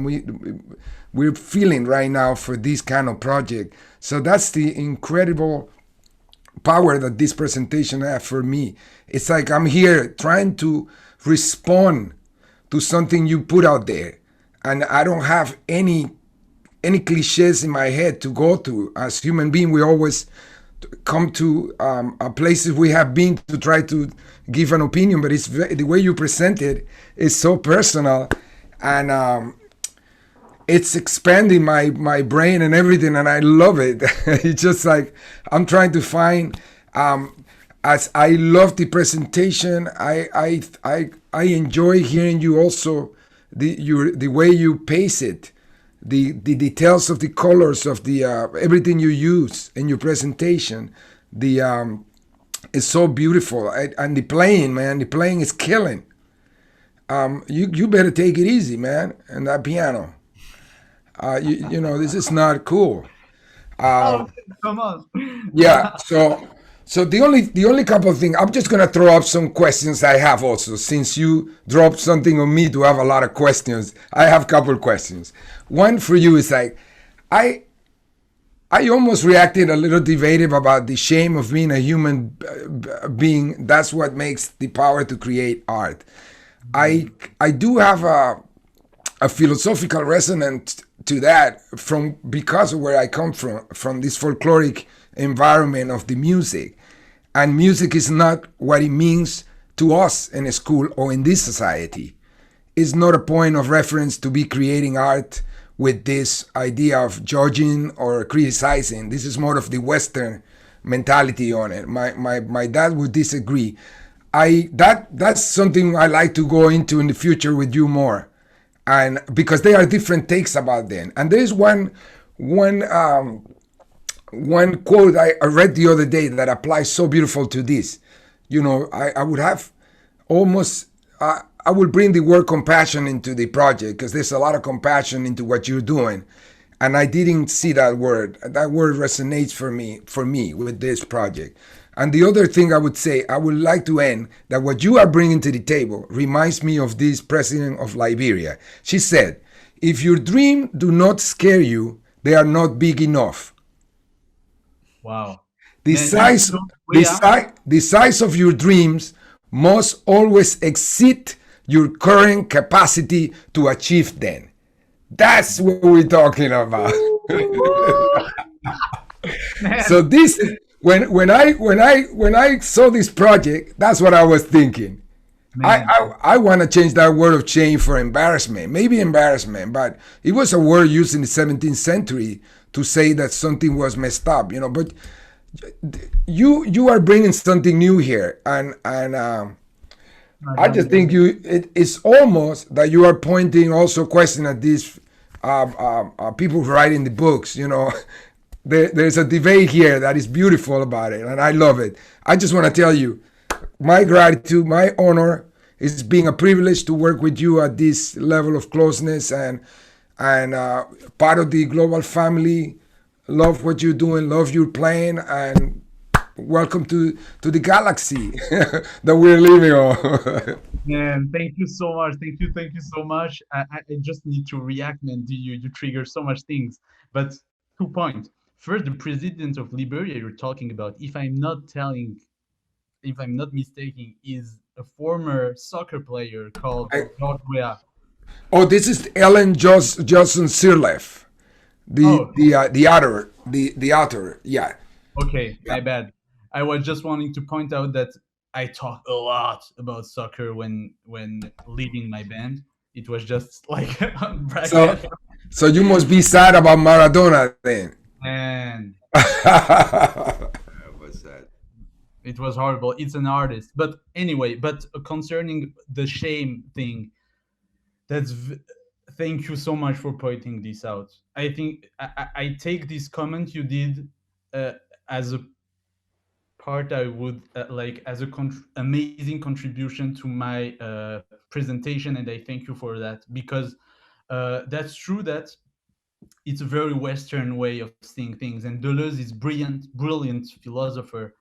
we're feeling right now for this kind of project. So that's the incredible power that this presentation had for me. It's like I'm here trying to respond to something you put out there, and I don't have any cliches in my head to go to. As human beings, we always come to places we have been to try to give an opinion, but the way you present it is so personal, and it's expanding my brain and everything, and I love it. It's just like I'm trying to find. As I love the presentation, I enjoy hearing you also the way you pace it. The details of the colors of the everything you use in your presentation, is so beautiful, and the playing, man, the playing is killing. You better take it easy, man, and that piano. You know, this is not cool. Oh, come on. Yeah, so the only couple of things, I'm just gonna throw up some questions I have also, since you dropped something on me to have a lot of questions. I have a couple of questions. One for you is like, I almost reacted a little debative about the shame of being a human being. That's what makes the power to create art. I do have a philosophical resonance to that because of where I come from this folkloric environment of the music. And music is not what it means to us in a school or in this society. It's not a point of reference to be creating art with this idea of judging or criticizing. This is more of the Western mentality on it. My dad would disagree. That's something I like to go into in the future with you more, and because there are different takes about them. And there's one quote I read the other day that applies so beautiful to this. You know, I would have almost I will bring the word compassion into the project, because there's a lot of compassion into what you're doing, and I didn't see that word. That word resonates for me with this project. And the other thing I would say, I would like to end that what you are bringing to the table reminds me of this president of Liberia. She said, "If your dreams do not scare you, they are not big enough." Wow. The size of your dreams must always exceed your current capacity to achieve them. That's what we're talking about. So this, when I saw this project, that's what I was thinking. I want to change that word of shame for embarrassment. Maybe embarrassment, but it was a word used in the 17th century to say that something was messed up, you know. But you are bringing something new here, and I just think it's almost that you are pointing also question at these people writing the books. You know, there's a debate here that is beautiful about it, and I love it. I just want to tell you, my gratitude, my honor is being a privilege to work with you at this level of closeness, and part of the global family. Love what you're doing, love your playing, and welcome to the galaxy that we're living on. Man, thank you so much. Thank you so much. I just need to react, man. You trigger so much things. But 2 points. First, the president of Liberia you're talking about, if I'm not mistaken, is a former soccer player called George Weah. Oh, this is Ellen Johnson Sirleaf, the author. Yeah. Okay, my bad. I was just wanting to point out that I talk a lot about soccer when leading my band. It was just like so you must be sad about Maradona then. Man, What's that? it was horrible. It's an artist, but anyway. But concerning the shame thing, thank you so much for pointing this out. I think I take this comment you did as a part, I would like as a amazing contribution to my presentation, and I thank you for that, because that's true that it's a very Western way of seeing things, and Deleuze is brilliant philosopher.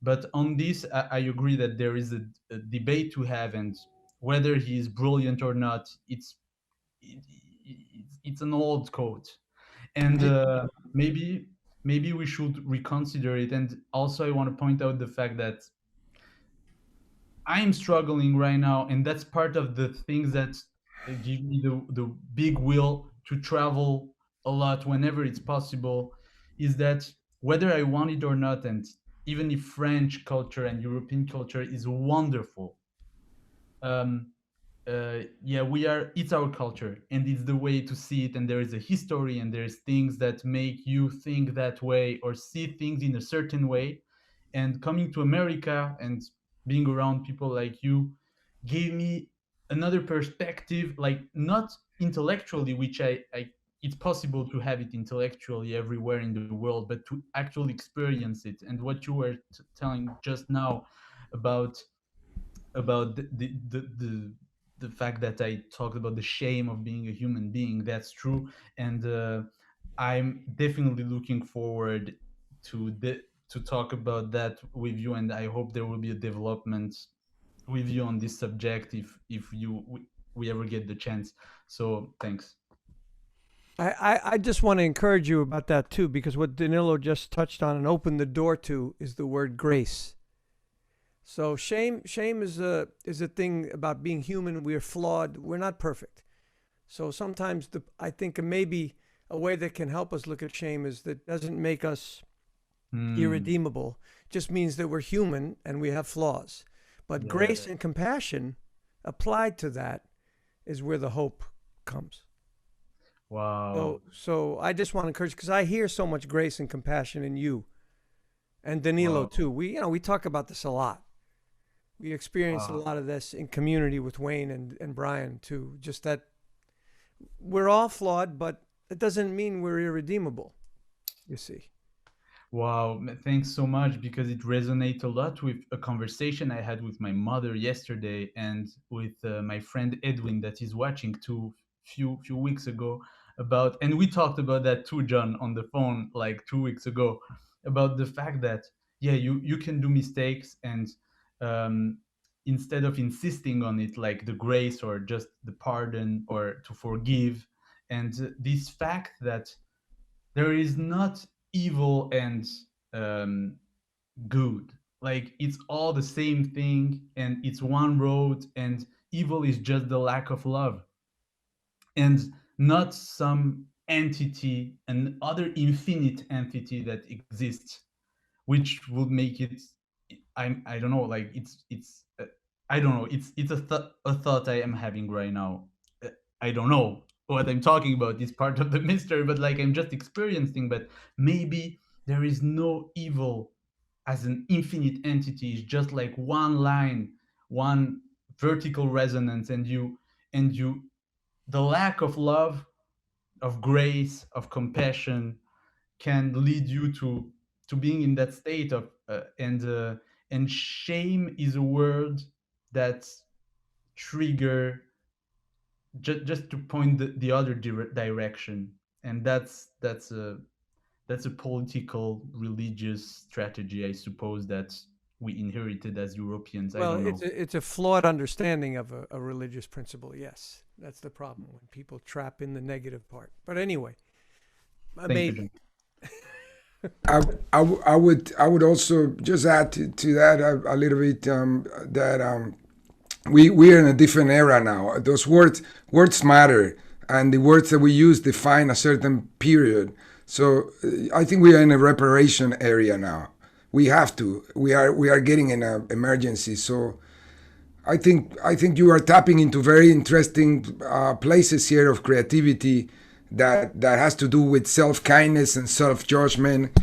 But on this, I agree that there is a debate to have, and whether he is brilliant or not, it's an old quote, and maybe we should reconsider it. And also, I want to point out the fact that I'm struggling right now, and that's part of the things that give me the big will to travel a lot whenever it's possible, is that whether I want it or not, and even if French culture and European culture is wonderful, um, yeah, it's our culture, and it's the way to see it, and there is a history, and there's things that make you think that way or see things in a certain way. And coming to America and being around people like you gave me another perspective, like not intellectually, which I it's possible to have it intellectually everywhere in the world, but to actually experience it. And what you were telling just now about the fact that I talked about the shame of being a human being, that's true. And I'm definitely looking forward to to talk about that with you, and I hope there will be a development with you on this subject if we ever get the chance. So thanks. I just want to encourage you about that too, because what Danilo just touched on and opened the door to is the word grace. So shame is a thing about being human. We're flawed. We're not perfect. So sometimes I think maybe a way that can help us look at shame is that doesn't make us irredeemable. Just means that we're human and we have flaws. But grace and compassion applied to that is where the hope comes. Wow. So I just want to encourage, because I hear so much grace and compassion in you, and Danilo too. We talk about this a lot. We experienced a lot of this in community with Wayne and Brian too. Just that we're all flawed, but it doesn't mean we're irredeemable. You see. Wow, thanks so much, because it resonates a lot with a conversation I had with my mother yesterday, and with my friend Edwin that is watching too few weeks ago, about, and we talked about that too, John, on the phone like 2 weeks ago, about the fact that you can do mistakes, and instead of insisting on it, like the grace or just the pardon or to forgive, and this fact that there is not evil and good, like it's all the same thing, and it's one road, and evil is just the lack of love, and not some entity, an other infinite entity that exists, which would make it, I don't know, like it's I don't know, it's a thought I am having right now. I don't know what I'm talking about, is part of the mystery, but like I'm just experiencing. But maybe there is no evil as an infinite entity. It's just like one line, one vertical resonance, and the lack of love, of grace, of compassion can lead you to being in that state of and shame is a word that trigger just to point the other direction, and that's a political religious strategy, I suppose, that we inherited as Europeans. Well, I don't know. it's a flawed understanding of a religious principle. Yes, that's the problem when people trap in the negative part. But anyway, maybe. I would also just add to that a little bit, that we're in a different era now. Those words matter, and the words that we use define a certain period. So I think we are in a reparation area now. We have to. We are getting in an emergency. So I think you are tapping into very interesting places here of creativity that has to do with self-kindness and self-judgment,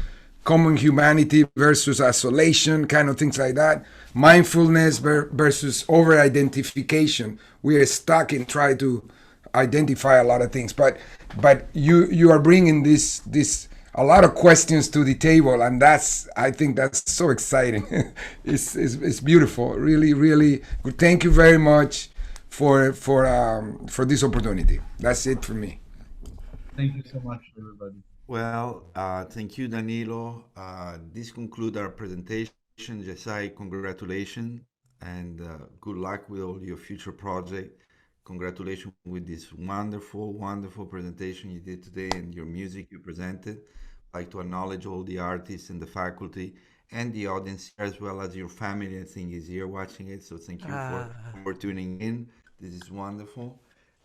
common humanity versus isolation, kind of things like that. Mindfulness versus over-identification. We are stuck in trying to identify a lot of things, but you are bringing this a lot of questions to the table, and I think that's so exciting. It's beautiful, really, really good. Thank you very much for this opportunity. That's it for me. Thank you so much, everybody. Well, thank you, Danilo. This concludes our presentation. Yessai, congratulations and good luck with all your future project. Congratulations with this wonderful, wonderful presentation you did today and your music you presented. I'd like to acknowledge all the artists and the faculty and the audience as well as your family. I think is here watching it. So thank you for tuning in. This is wonderful.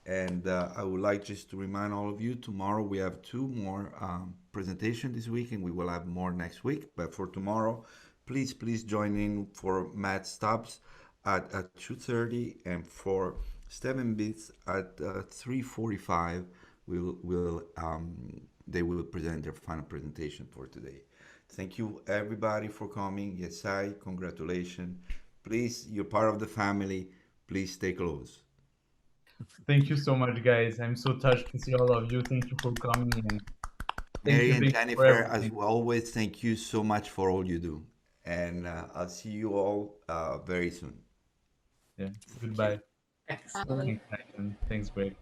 And I would like just to remind all of you, tomorrow we have two more presentations this week, and we will have more next week. But for tomorrow, please join in for Matt Stubbs at 2:30, and for Steven Beats at 3:45. They will present their final presentation for today. Thank you everybody for coming. Yessai, congratulations. Please, you're part of the family. Please stay close. Thank you so much, guys. I'm so touched to see all of you. Thank you for coming. And Mary and thank you for Jennifer, as everything. always, thank you so much for all you do. And I'll see you all very soon. Yeah. Goodbye. Thanks. Thanks, Greg.